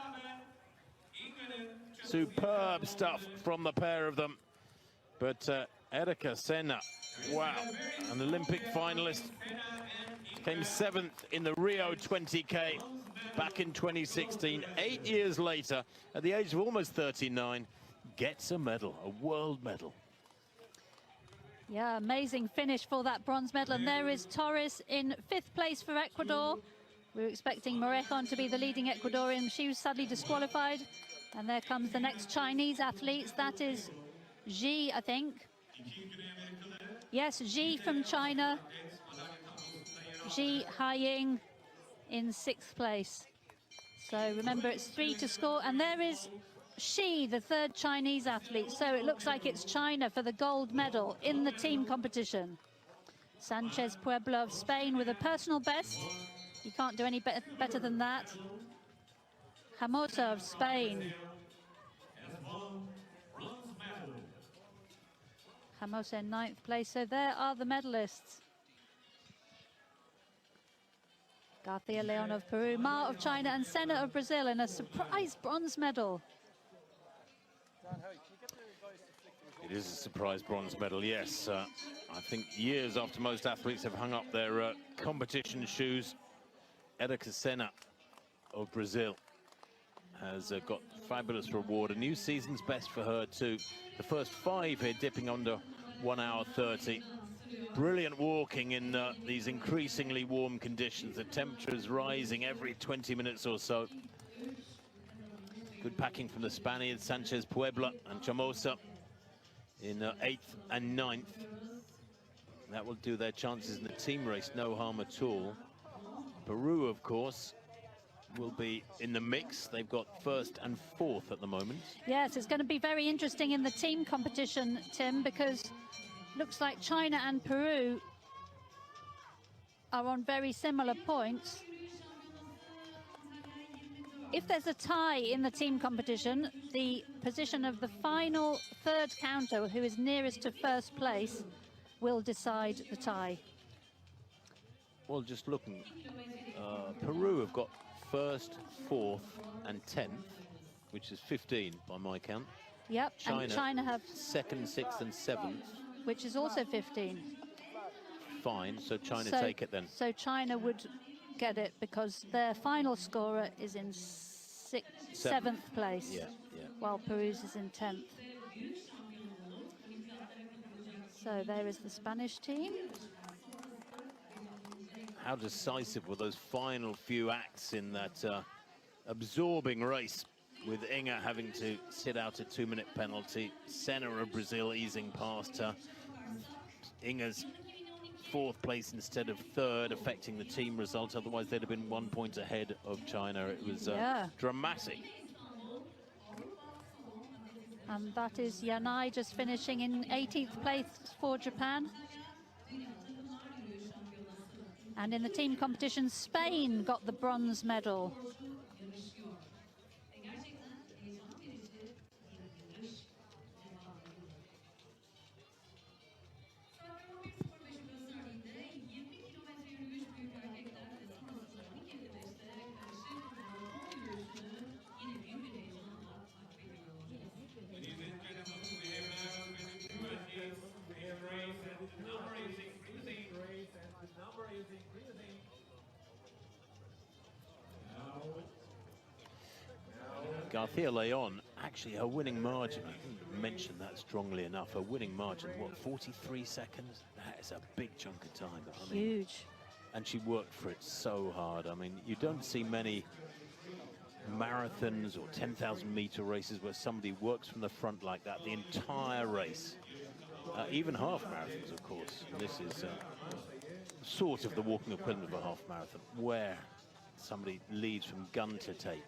Superb stuff from the pair of them. But Erika Senna, wow, an Olympic finalist, came 7th in the Rio 20K back in 2016. 8 years later, at the age of almost 39, gets a medal, a world medal. Yeah, amazing finish for that bronze medal. And there is Torres in 5th place for Ecuador. We were expecting Morejon to be the leading Ecuadorian. She was sadly disqualified. And there comes the next Chinese athletes. That is Xi, I think. Yes, Xi from China. Xi Haiying in 6th place. So remember, it's 3 to score. And there is Xi, the 3rd Chinese athlete. So it looks like it's China for the gold medal in the team competition. Sanchez Puebla of Spain with a personal best. You can't do any better than that. Hamota of Spain. Hamota in 9th place. So there are the medalists. Garcia Leon of Peru, Ma of China, and Senna of Brazil in a surprise bronze medal. It is a surprise bronze medal, yes. I think years after most athletes have hung up their competition shoes, Erika Senna of Brazil has got fabulous reward. A new season's best for her too. The first 5 here dipping under 1 hour 30. Brilliant walking in these increasingly warm conditions. The temperature is rising every 20 minutes or so. Good packing from the Spaniards, Sanchez Puebla and Chamosa in 8th and 9th. That will do their chances in the team race no harm at all. Peru, of course, will be in the mix. They've got 1st and 4th at the moment. Yes, it's going to be very interesting in the team competition, Tim, because looks like China and Peru are on very similar points. If there's a tie in the team competition, the position of the final 3rd counter, who is nearest to 1st place, will decide the tie. Well, just looking, Peru have got 1st, 4th and 10th, which is 15 by my count. Yep, and China have 2nd, 6th and 7th. Which is also 15. Fine, so China take it then. So China would get it because their final scorer is in 7th place, while Peru's is in 10th. So there is the Spanish team. How decisive were those final few acts in that absorbing race, with Inga having to sit out a 2-minute penalty, Senna of Brazil easing past her. Inga's 4th place instead of 3rd, affecting the team result. Otherwise, they'd have been 1 point ahead of China. It was dramatic. And that is Yanai just finishing in 18th place for Japan. And in the team competition, Spain got the bronze medal. Garcia Leon, actually her winning margin, I didn't mention that strongly enough, her winning margin, what, 43 seconds? That is a big chunk of time. I mean, huge. And she worked for it so hard. I mean, you don't see many marathons or 10,000 meter races where somebody works from the front like that, the entire race. Even half marathons, of course. And this is sort of the walking equivalent of a half marathon, where somebody leads from gun to tape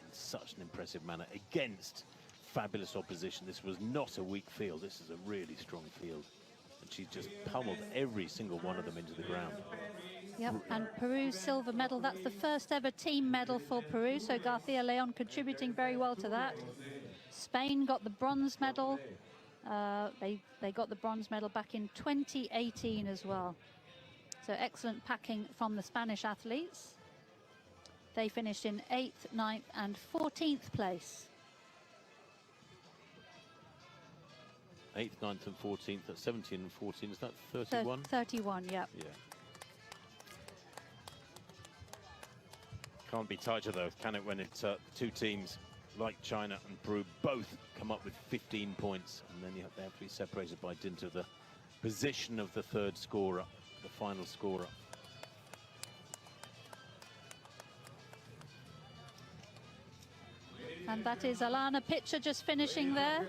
in such an impressive manner against fabulous opposition. This was not a weak field. This is a really strong field. And she just pummeled every single one of them into the ground. Yep, and Peru's silver medal, that's the first ever team medal for Peru, so Garcia Leon contributing very well to that. Spain got the bronze medal. They got the bronze medal back in 2018 as well. So excellent packing from the Spanish athletes. They finished in 8th, 9th and 14th place. 8th, 9th and 14th, that's 17 and 14, is that 31? 31, yeah. Yeah. Can't be tighter though, can it, when it's two teams like China and Peru both come up with 15 points, and then they have to be separated by dint of the position of the third scorer, the final scorer. And that is Alana Pitcher just finishing there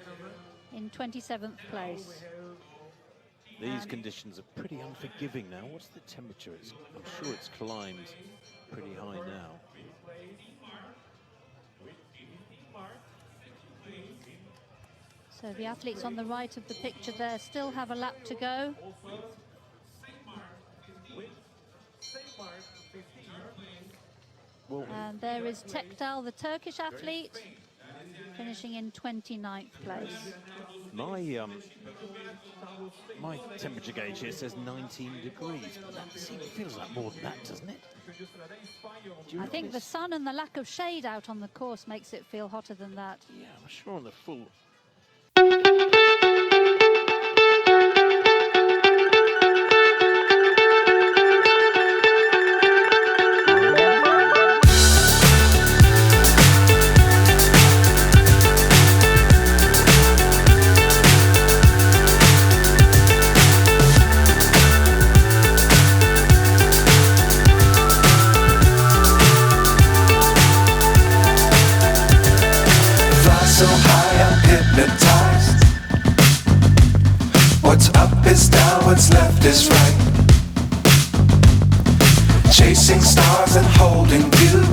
in 27th place. These conditions are pretty unforgiving now. What's the temperature? I'm sure it's climbed pretty high now. So the athletes on the right of the picture there still have a lap to go. And there is Tekdal, the Turkish athlete, finishing in 29th place. My temperature gauge here says 19 degrees, but that feels like more than that, doesn't it? I think the sun and the lack of shade out on the course makes it feel hotter than that. Yeah, I'm sure on the full... So high I'm hypnotized. What's up is down, what's left is right. Chasing stars and holding you.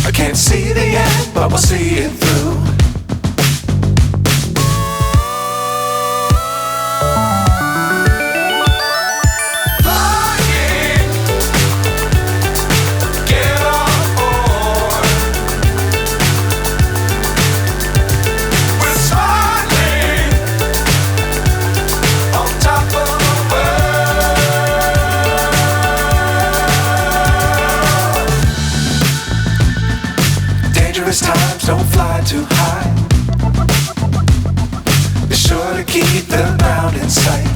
I can't see the end, but we'll see it through. Times don't fly too high. Be sure to keep the ground in sight.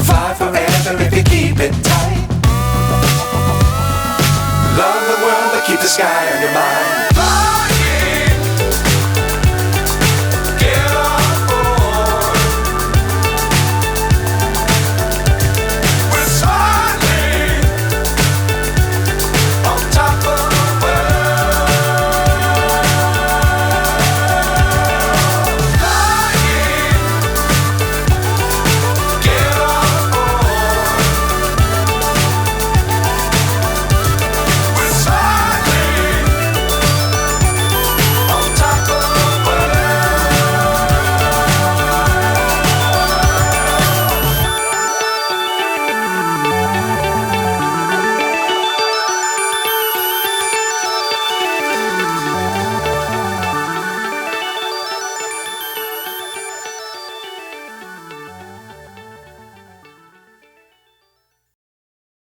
Fly forever if you keep it tight. Love the world but keep the sky on your mind.